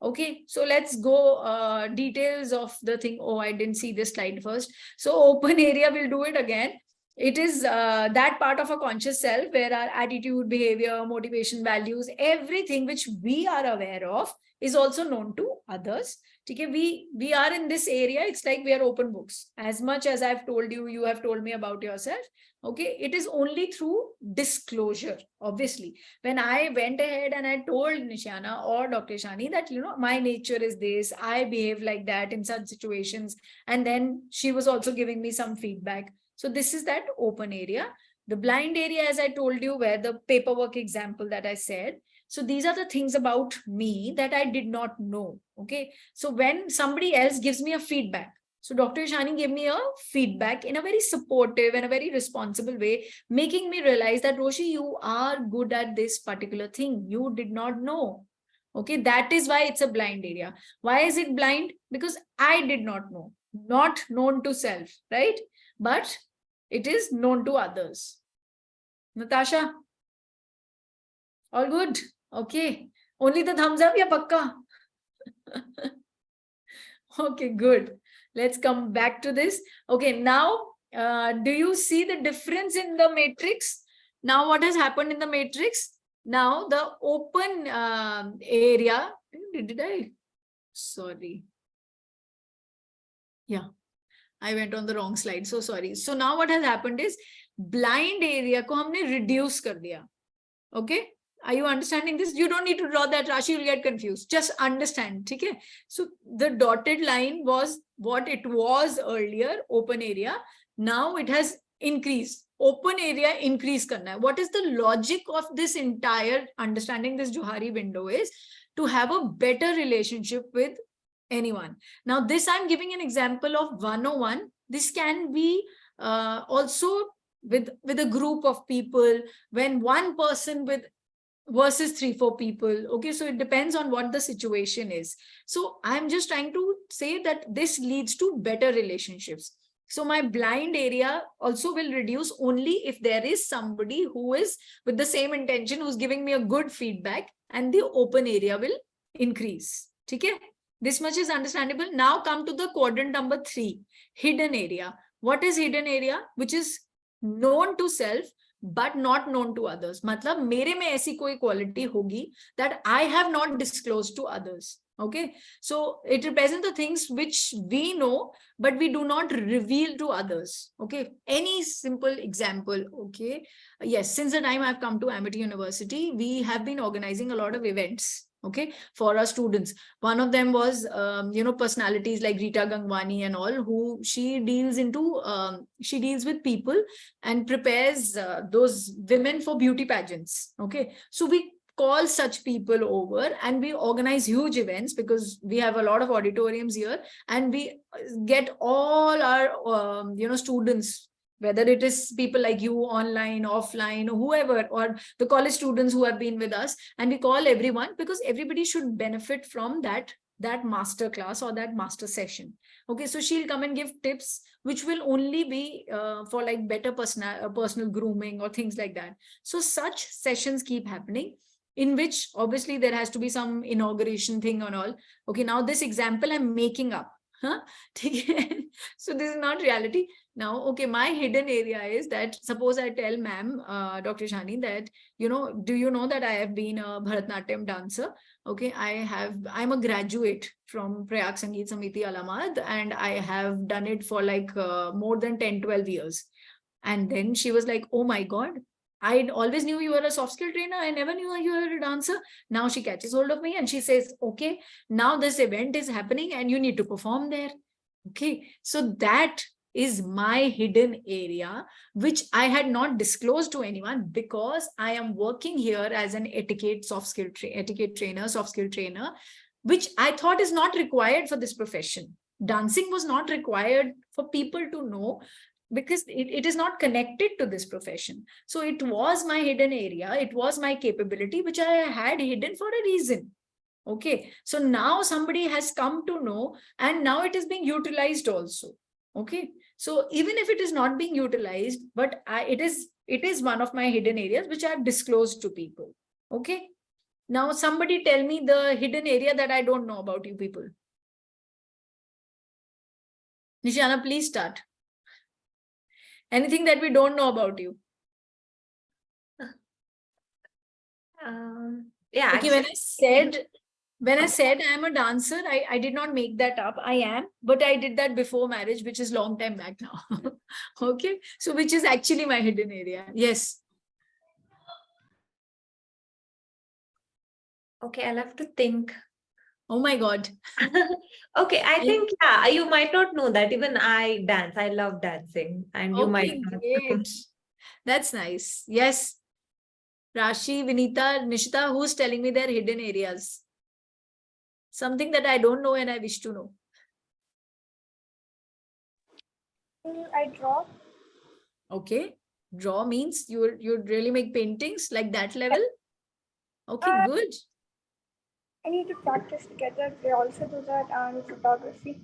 Okay, so let's go details of the thing. Oh, I didn't see this slide first. So open area, we'll do it again. It is that part of a conscious self where our attitude, behavior, motivation, values, everything which we are aware of is also known to others. Okay, we are in this area. It's like we are open books. As much as I've told you, you have told me about yourself. Okay, it is only through disclosure. Obviously, when I went ahead and I told Nishiana or Dr. Shani that, my nature is this, I behave like that in such situations. And then she was also giving me some feedback. So this is that open area. The blind area, as I told you, where the paperwork example that I said. So these are the things about me that I did not know. Okay. So when somebody else gives me a feedback, so Dr. Ishani gave me a feedback in a very supportive and a very responsible way, making me realize that, Roshi, you are good at this particular thing. You did not know. Okay. That is why it's a blind area. Why is it blind? Because I did not know, not known to self, right? But it is known to others. Natasha? All good? Okay. Only the thumbs up, ya pakka? Okay, good. Let's come back to this. Okay, now, do you see the difference in the matrix? Now, what has happened in the matrix? Now, the open area, did I? Sorry. Yeah, I went on the wrong slide. So sorry. So now what has happened is blind area ko humne reduce kar diya. Okay. Are you understanding this? You don't need to draw that, Rashi will get confused. Just understand. Okay. So the dotted line was what it was earlier, open area. Now it has increased. Open area increase karna hai. What is the logic of this entire understanding this Johari window is to have a better relationship with anyone. Now this I'm giving an example of 101. This can be also with a group of people, when one person with versus 3-4 people. Okay, so it depends on what the situation is. So I'm just trying to say that this leads to better relationships. So my blind area also will reduce only if there is somebody who is with the same intention, who's giving me a good feedback, and the open area will increase. Okay, this much is understandable. Now come to the quadrant number 3, hidden area. What is hidden area? Which is known to self but not known to others. मतलब मेरे में ऐसी कोई quality होगी that I have not disclosed to others. Okay, so it represents the things which we know but we do not reveal to others. Okay, any simple example. Okay, yes, since the time I've come to Amity University, we have been organizing a lot of events, okay, for our students. One of them was personalities like Rita Gangwani and all, who she deals with people and prepares those women for beauty pageants. Okay, so we call such people over and we organize huge events because we have a lot of auditoriums here, and we get all our students, whether it is people like you, online, offline, or whoever, or the college students who have been with us, and we call everyone because everybody should benefit from that master class or that master session. Okay, so she'll come and give tips which will only be for like better personal grooming or things like that. So such sessions keep happening, in which obviously there has to be some inauguration thing and all. Okay, now this example I'm making up. Huh? So this is not reality. Now, okay, my hidden area is that suppose I tell ma'am, Dr. Shani, that, do you know that I have been a Bharatnatyam dancer? Okay, I'm a graduate from Prayag Sangeet Samiti Alamad, and I have done it for like more than 10-12 years. And then she was like, oh my God, I always knew you were a soft skill trainer. I never knew you were a dancer. Now she catches hold of me and she says, okay, now this event is happening and you need to perform there. Okay, so that is my hidden area, which I had not disclosed to anyone because I am working here as an etiquette trainer, soft skill trainer, which I thought is not required for this profession. Dancing was not required for people to know, because it is not connected to this profession. So it was my hidden area. It was my capability, which I had hidden for a reason. Okay, so now somebody has come to know, and now it is being utilized also. Okay, so even if it is not being utilized, but it is one of my hidden areas which I have disclosed to people. Okay, now somebody tell me the hidden area that I don't know about you people. Nishana, please start. Anything that we don't know about you. Yeah. Okay, when I said I am a dancer, I did not make that up. I am, but I did that before marriage, which is long time back now. Okay, so which is actually my hidden area. Yes. Okay, I'll have to think. Oh my God. Okay, I think, yeah, you might not know that even I dance. I love dancing, and you might not. Great. That's nice. Yes. Rashi, Vinita, Nishita, who's telling me their hidden areas? Something that I don't know and I wish to know. I draw. Okay. Draw means you'd really make paintings like that level? Okay, good. I need to practice together. We also do that and photography.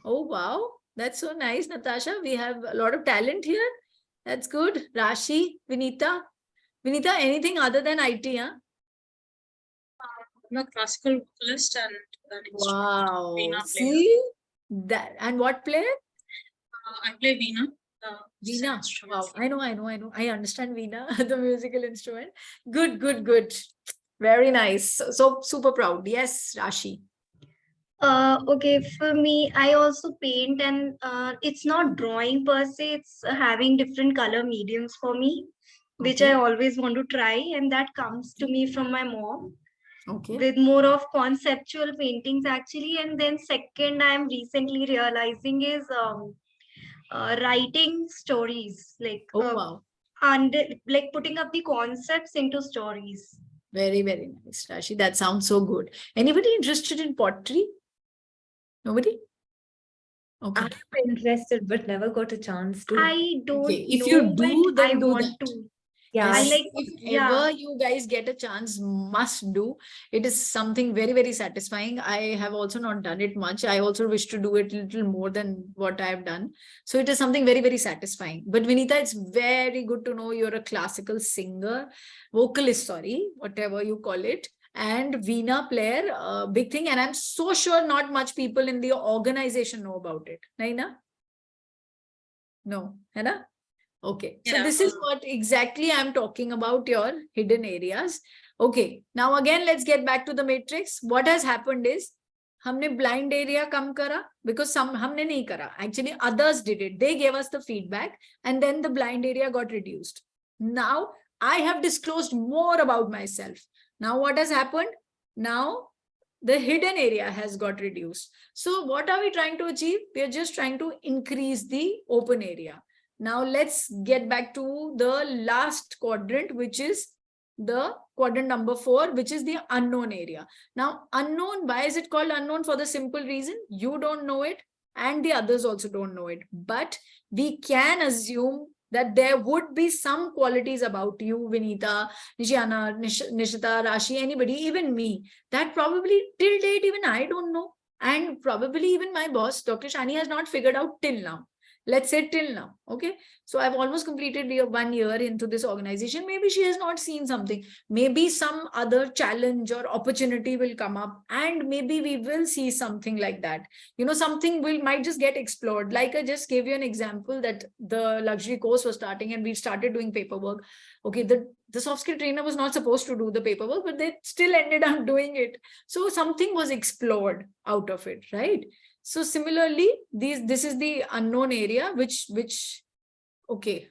Oh, wow. That's so nice, Natasha. We have a lot of talent here. That's good. Rashi, Vinita. Vinita, anything other than IT, huh? I'm a classical vocalist and an instrument. Wow. Veena player. See that. And what player? I play Veena. Veena. Wow. I know. I understand Veena, the musical instrument. Good. Very nice. So super proud. Yes, Rashi. Okay, for me, I also paint, and it's not drawing per se, it's having different color mediums for me. which Okay. I always want to try, and that comes to me from my mom Okay. with more of conceptual paintings actually. And then second, I'm recently realizing is writing stories, Oh, wow. and like putting up the concepts into stories. Very, very nice, Rashi. That sounds so good. Anybody interested in pottery? Nobody? Okay. I'm interested, but never got a chance to. I don't Okay. If know, you but do, I then do want that. to. Yeah. I Yes, like, if yeah. ever you guys get a chance, must do. It is something very, very satisfying. I have also not done it much. I also wish to do it a little more than what I have done. So it is something very, very satisfying. But Vinita, it's very good to know you're a classical singer, vocalist, sorry, whatever you call it, and Veena player, big thing. And I'm so sure not much people in the organization know about it. Naina? No, Hannah? Okay, so Yeah. this is what exactly I'm talking about, your hidden areas. Okay, now again, let's get back to the matrix. What has happened is, हमने blind area कम करा because some हमने नहीं करा. Actually, others did it. They gave us the feedback and then the blind area got reduced. Now, I have disclosed more about myself. Now, what has happened? Now, the hidden area has got reduced. So what are we trying to achieve? We are just trying to increase the open area. Now let's get back to the last quadrant, which is the quadrant number 4, which is the unknown area. Now, unknown, why is it called unknown? For the simple reason, you don't know it and the others also don't know it. But we can assume that there would be some qualities about you, Vinita, Nishiana, Nishita, Rashi, anybody, even me, that probably till date, even I don't know. And probably even my boss, Dr. Shani, has not figured out till now. Let's say till now. Okay. So I've almost completed 1 year into this organization. Maybe she has not seen something. Maybe some other challenge or opportunity will come up and maybe we will see something like that. You know, something might just get explored. Like I just gave you an example that the luxury course was starting and we started doing paperwork. Okay. The soft skill trainer was not supposed to do the paperwork, but they still ended up doing it. So something was explored out of it, right? So similarly, this is the unknown area, which, okay,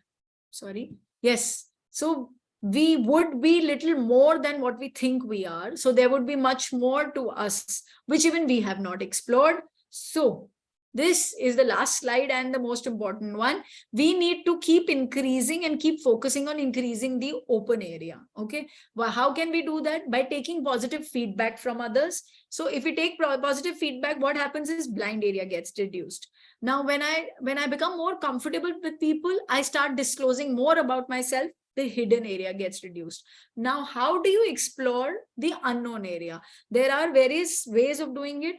sorry. Yes. So we would be little more than what we think we are. So there would be much more to us, which even we have not explored. So this is the last slide and the most important one. We need to keep increasing and keep focusing on increasing the open area. Okay. Well, how can we do that? By taking positive feedback from others. So if we take positive feedback, what happens is blind area gets reduced. Now, when I become more comfortable with people, I start disclosing more about myself. The hidden area gets reduced. Now, how do you explore the unknown area? There are various ways of doing it.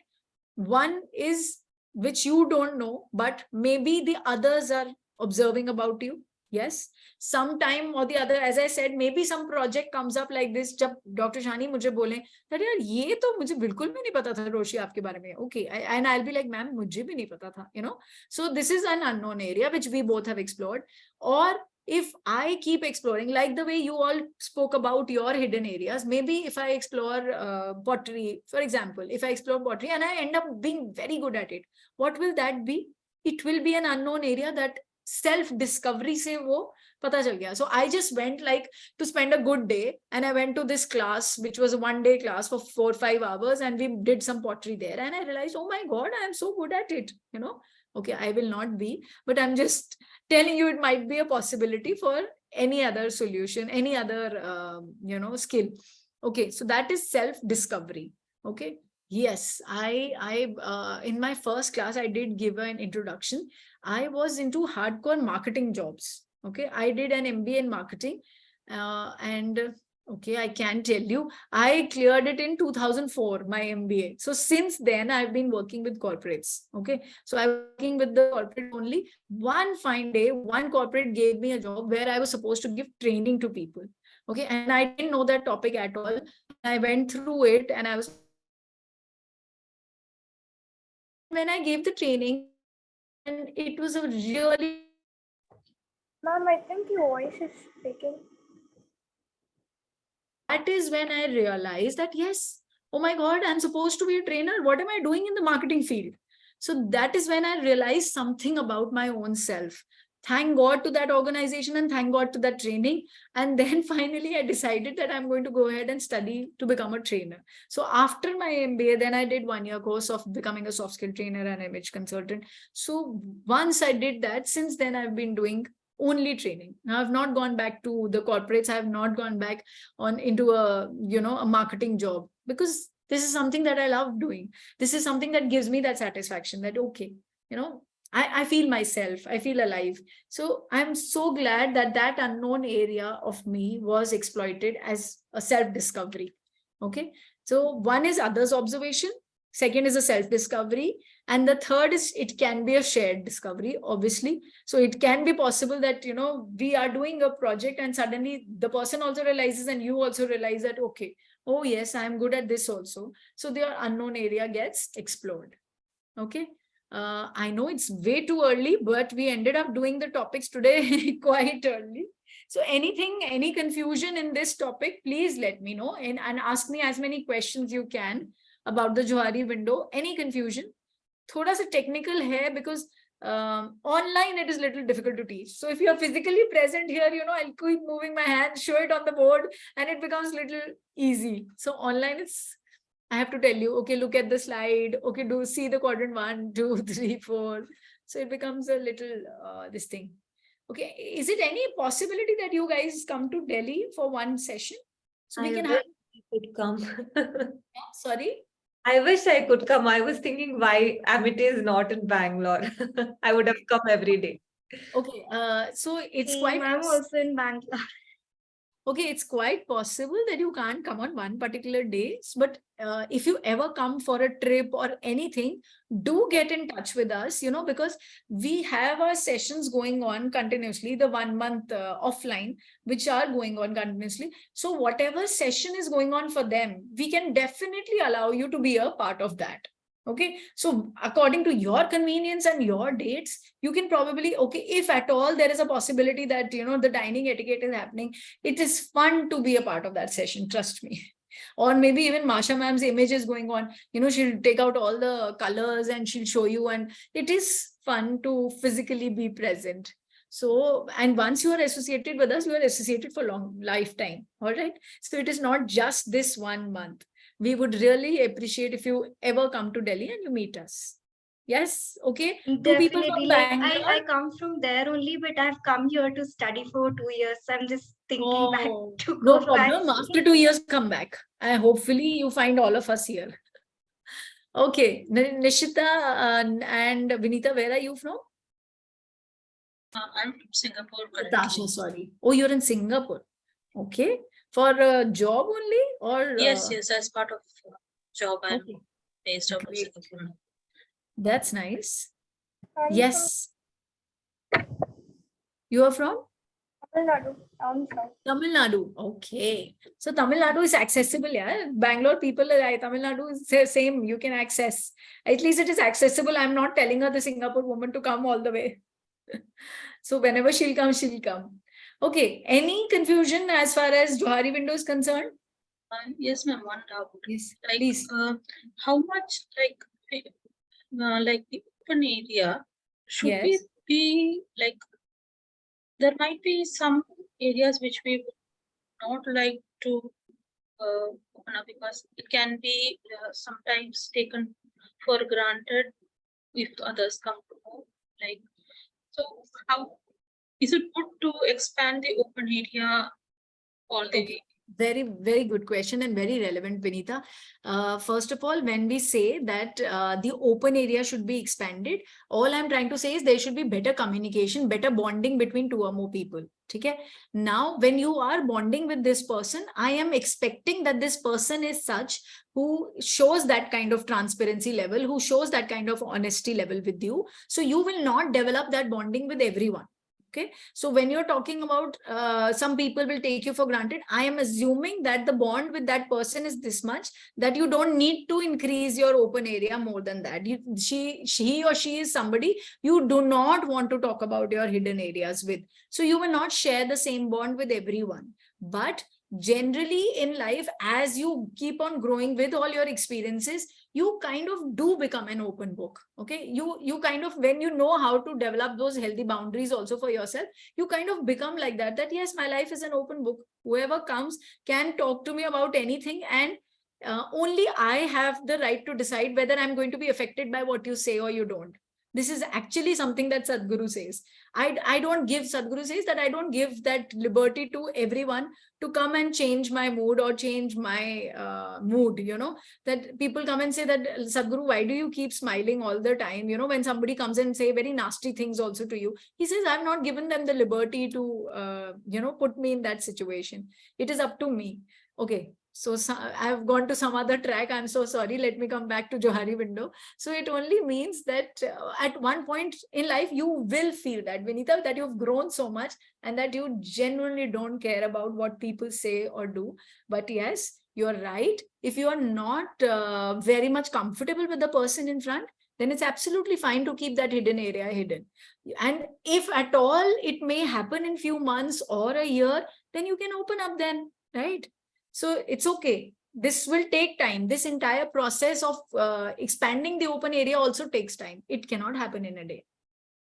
One is which you don't know, but maybe the others are observing about you. Yes, sometime or the other, as I said, maybe some project comes up like this. जब Dr. Shani मुझे बोले that यार ये तो मुझे बिल्कुल भी नहीं पता था रोशी आपके बारे में. Okay, and I'll be like, ma'am, मुझे भी नहीं पता था. You know, so this is an unknown area which we both have explored. Or if I keep exploring, like the way you all spoke about your hidden areas, maybe if I explore pottery, for example, if I explore pottery and I end up being very good at it, what will that be? It will be an unknown area that self-discovery se wo pata chal gaya. So I just went like to spend a good day and I went to this class, which was a 1-day class for 4 or 5 hours and we did some pottery there and I realized, oh my God, I am so good at it, you know. Okay, I will not be, but I'm just telling you it might be a possibility for any other solution, any other, skill. Okay, so that is self-discovery. Okay. Yes, I in my first class, I did give an introduction. I was into hardcore marketing jobs. Okay, I did an MBA in marketing, and okay, I can tell you, I cleared it in 2004, my MBA. So since then, I've been working with corporates. Okay, so I'm working with the corporate only. One fine day, one corporate gave me a job where I was supposed to give training to people. Okay, and I didn't know that topic at all. I went through it, and I was. When I gave the training, and it was a really. Ma'am, I think your voice is speaking. That is when I realized that, yes, oh my God, I'm supposed to be a trainer. What am I doing in the marketing field? So that is when I realized something about my own self. Thank God to that organization and thank God to that training. And then finally I decided that I'm going to go ahead and study to become a trainer. So after my MBA, then I did 1-year course of becoming a soft skill trainer and image consultant. So once I did that, since then I've been doing only training. Now I've not gone back to the corporates. I have not gone back on into a, a marketing job, because this is something that I love doing. This is something that gives me that satisfaction that, okay, I feel myself, I feel alive. So I'm so glad that that unknown area of me was exploited as a self-discovery. Okay. So one is others' observation. Second is a self-discovery. And the third is it can be a shared discovery, obviously. So it can be possible that, we are doing a project and suddenly the person also realizes and you also realize that, okay, oh yes, I'm good at this also. So their unknown area gets explored. Okay. I know it's way too early, but we ended up doing the topics today quite early. So any confusion in this topic, please let me know and ask me as many questions you can about the Johari window. Any confusion? Thoda sa technical hai because online it is a little difficult to teach. So if you are physically present here, I'll keep moving my hand, show it on the board, and it becomes a little easy. So online I have to tell you, okay, look at the slide. Okay, do see the quadrant 1, 2, 3, 4. So it becomes a little this thing. Okay, is it any possibility that you guys come to Delhi for one session? So we can have. Could come. Sorry. I wish I could come. I was thinking why Amity is not in Bangalore. I would have come every day. Okay, so it's I'm also in Bangalore. Okay, it's quite possible that you can't come on one particular day, but if you ever come for a trip or anything, do get in touch with us, because we have our sessions going on continuously, the 1 month offline, which are going on continuously. So whatever session is going on for them, we can definitely allow you to be a part of that. Okay, so according to your convenience and your dates, you can probably, okay, if at all there is a possibility that, the dining etiquette is happening, it is fun to be a part of that session, trust me. Or maybe even Masha ma'am's image is going on, she'll take out all the colors and she'll show you, and it is fun to physically be present. So, and once you are associated with us, you are associated for long lifetime. All right. So it is not just this 1 month. We would really appreciate if you ever come to Delhi and you meet us. Yes. Okay. Two people from Definitely. Like Bangalore. I come from there only, but I've come here to study for 2 years. I'm just thinking back to No go back. problem. After 2 years, come back. And hopefully you find all of us here. Okay. Nishita and Vinita, where are you from? I'm from Singapore Natasha, currently. sorry. Oh, you're in Singapore. Okay. For a job only or? Yes, as part of job, I'm Okay. based out of Great. Singapore. That's nice. I'm Yes. You are from? from Tamil Nadu. I'm from. Tamil Nadu. Okay. So Tamil Nadu is accessible, yeah. Bangalore people, Tamil Nadu is same. You can access. At least it is accessible. I'm not telling her, the Singapore woman, to come all the way. So whenever she'll come, she'll come. Okay. Any confusion as far as Johari window is concerned? Yes, ma'am. One doubt. Yes, Like, please. how much the open area should Yes. we be like? There might be some areas which we would not like to open up because it can be sometimes taken for granted if others come to know. Like, so how is it good to expand the open area all the way? Very, very good question and very relevant, Vinita. First of all, when we say that the open area should be expanded, all I'm trying to say is there should be better communication, better bonding between 2 or more people. Okay. Now, when you are bonding with this person, I am expecting that this person is such who shows that kind of transparency level, who shows that kind of honesty level with you. So you will not develop that bonding with everyone. Okay. So when you're talking about some people will take you for granted, I am assuming that the bond with that person is this much that you don't need to increase your open area more than that. He or she is somebody you do not want to talk about your hidden areas with. So you will not share the same bond with everyone. But generally in life, as you keep on growing with all your experiences, you kind of do become an open book. Okay, you kind of, when you know how to develop those healthy boundaries also for yourself, you kind of become like that, that yes, my life is an open book. Whoever comes can talk to me about anything, and only I have the right to decide whether I'm going to be affected by what you say or you don't. This is actually something that Sadhguru says. I don't give, Sadhguru says that I don't give that liberty to everyone to come and change my mood or change my mood, that people come and say that, Sadhguru, why do you keep smiling all the time? When somebody comes and say very nasty things also to you, he says, I've not given them the liberty to, put me in that situation. It is up to me. Okay. So I've gone to some other track. I'm so sorry. Let me come back to Johari window. So it only means that at one point in life, you will feel that, Vinita, that you've grown so much and that you genuinely don't care about what people say or do. But yes, you're right. If you are not very much comfortable with the person in front, then it's absolutely fine to keep that hidden area hidden. And if at all it may happen in few months or a year, then you can open up then, right? So it's okay. This will take time. This entire process of expanding the open area also takes time. It cannot happen in a day.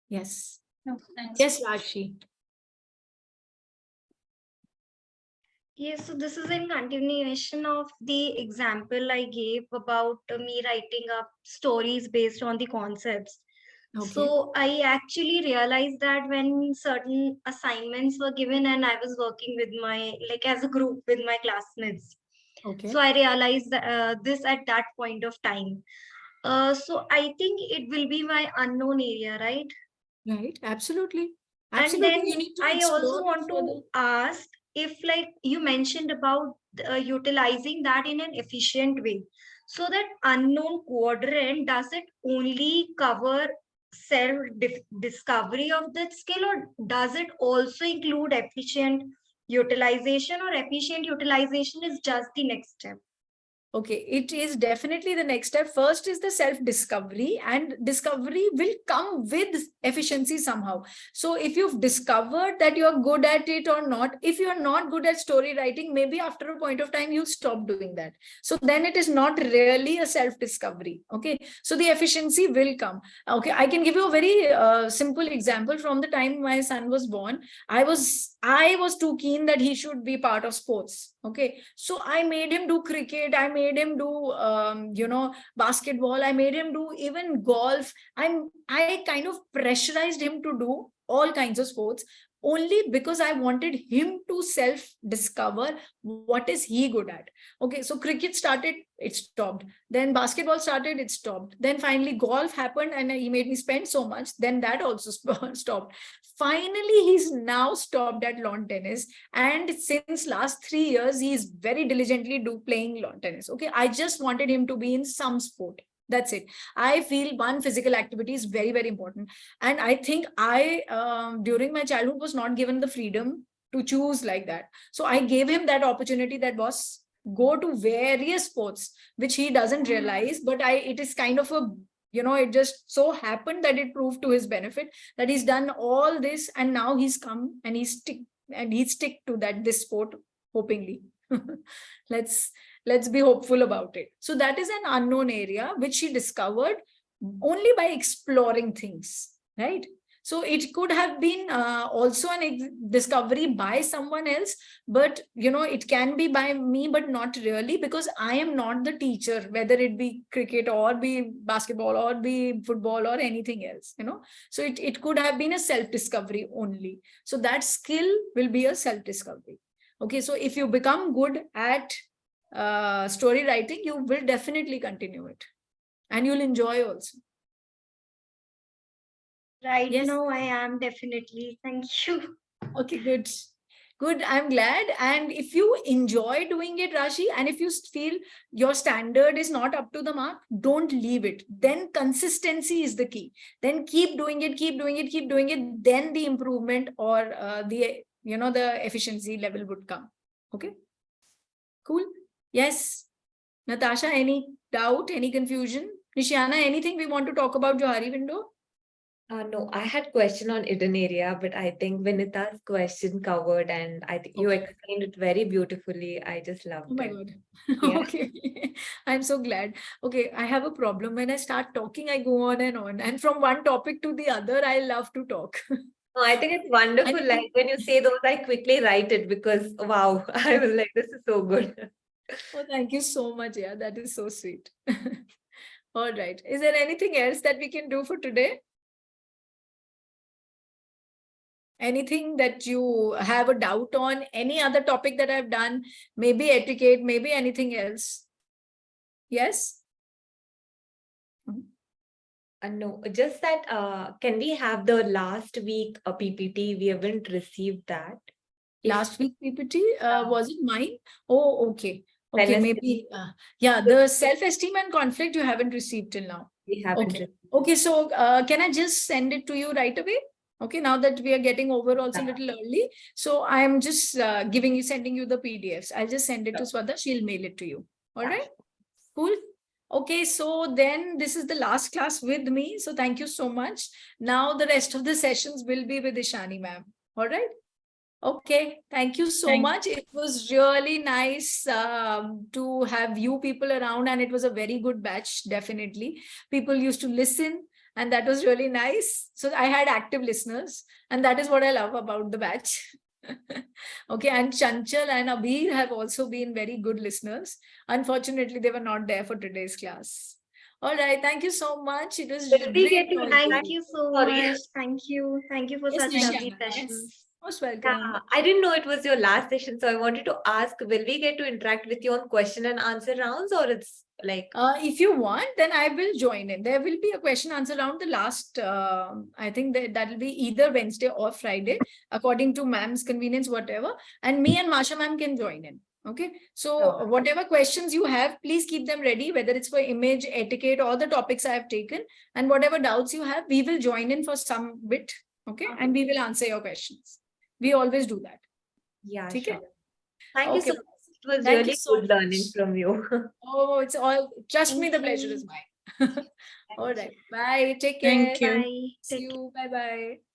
Yes. No, thanks. Yes, Lakshi. Yes, so this is in continuation of the example I gave about me writing up stories based on the concepts. Okay. So I actually realized that when certain assignments were given and I was working with my, like as a group with my classmates. Okay. So I realized that, this at that point of time. So I think it will be my unknown area, right? Right. Absolutely. And Absolutely. then You need to I also explore want to further. ask if, like you mentioned about utilizing that in an efficient way. So that unknown quadrant, does it only cover self discovery of that skill, or does it also include efficient utilization, or efficient utilization is just the next step? Okay, it is definitely the next step. First is the self-discovery, and discovery will come with efficiency somehow. So if you've discovered that you're good at it or not, if you're not good at story writing, maybe after a point of time, you'll stop doing that. So then it is not really a self-discovery. Okay, so the efficiency will come. Okay, I can give you a very simple example. From the time my son was born, I was too keen that he should be part of sports. Okay, so I made him do cricket. I made him do, basketball. I made him do even golf. I kind of pressurized him to do all kinds of sports, only because I wanted him to self-discover what is he good at. Okay, so cricket started, it stopped. Then basketball started, it stopped. Then finally golf happened and he made me spend so much. Then that also stopped. Finally, he's now stopped at lawn tennis. And since last 3 years, he's very diligently playing lawn tennis. Okay, I just wanted him to be in some sport. That's it. I feel one, physical activity is very, very important. And I think during my childhood, was not given the freedom to choose like that. So I gave him that opportunity, that was go to various sports, which he doesn't realize, but it is kind of a, it just so happened that it proved to his benefit that he's done all this, and now he's come and he's stick to this sport, hopingly. Let's be hopeful about it. So that is an unknown area which he discovered only by exploring things, right? So it could have been also an discovery by someone else, but it can be by me, but not really, because I am not the teacher, whether it be cricket or be basketball or be football or anything else, So it could have been a self-discovery only. So that skill will be a self-discovery. Okay, so if you become good at story writing, you will definitely continue it, and you'll enjoy also. Right Yes. now, I am definitely. Thank you. Okay, good. Good. I'm glad. And if you enjoy doing it, Rashi, and if you feel your standard is not up to the mark, don't leave it. Then consistency is the key. Then keep doing it, keep doing it, keep doing it. Then the improvement or the efficiency level would come. Okay. Cool. Yes. Natasha, any doubt, any confusion? Nishiana, anything we want to talk about Johari window? No, I had question on hidden area, but I think Vinita's question covered, and I think you Okay. explained it very beautifully. I just Oh loved my it. God. Yeah. Okay. I'm so glad. Okay. I have a problem. When I start talking, I go on and on. And from one topic to the other, I love to talk. No, I think it's wonderful. And Like when you say those, I quickly write it because wow, I was like, this is so good. oh, thank you so much. Yeah, that is so sweet. All right. Is there anything else that we can do for today? Anything that you have a doubt on? Any other topic that I've done? Maybe etiquette, maybe anything else? Yes? No, just that can we have the last week a PPT? We haven't received that. If Last week PPT, was it mine? Oh, okay. Okay, Wednesday maybe. Yeah, the self-esteem and conflict you haven't received till now. we haven't Okay. received. Okay, so can I just send it to you right away? Okay, now that we are getting over also a little early. So I'm just sending you the PDFs. I'll just send it to Swada. She'll mail it to you. All right. Cool. Okay, so then this is the last class with me. So thank you so much. Now the rest of the sessions will be with Ishani ma'am. All right. Okay, thank you so much. It was really nice to have you people around, and it was a very good batch, definitely. People used to listen, and that was really nice. So I had active listeners, and that is what I love about the batch. Okay, and Chanchal and Abir have also been very good listeners. Unfortunately, they were not there for today's class. All right, thank you so much. It was Will we get great to talking Thank interact? to you. you so Sorry. much. Thank you. Thank you for Yes, such lovely Nisha. sessions. Yes, most welcome. Yeah, I didn't know it was your last session, so I wanted to ask, will we get to interact with you on question and answer rounds, or it's like If you want, then I will join in. There will be a question answer round the last, I think that will be either Wednesday or Friday, according to ma'am's convenience, whatever. And me and Masha ma'am can join in. Okay. So Sure. whatever questions you have, please keep them ready, whether it's for image, etiquette, or the topics I have taken. And whatever doubts you have, we will join in for some bit. Okay. And we will answer your questions. We always do that. yeah, Okay. sure. Thank you so Okay. much. It was Thank you really so good learning much. from you. Oh, it's all, trust me, Thank the pleasure you. is mine. All right. Bye. Take care. Thank you. Bye. See Take care. you. Bye bye.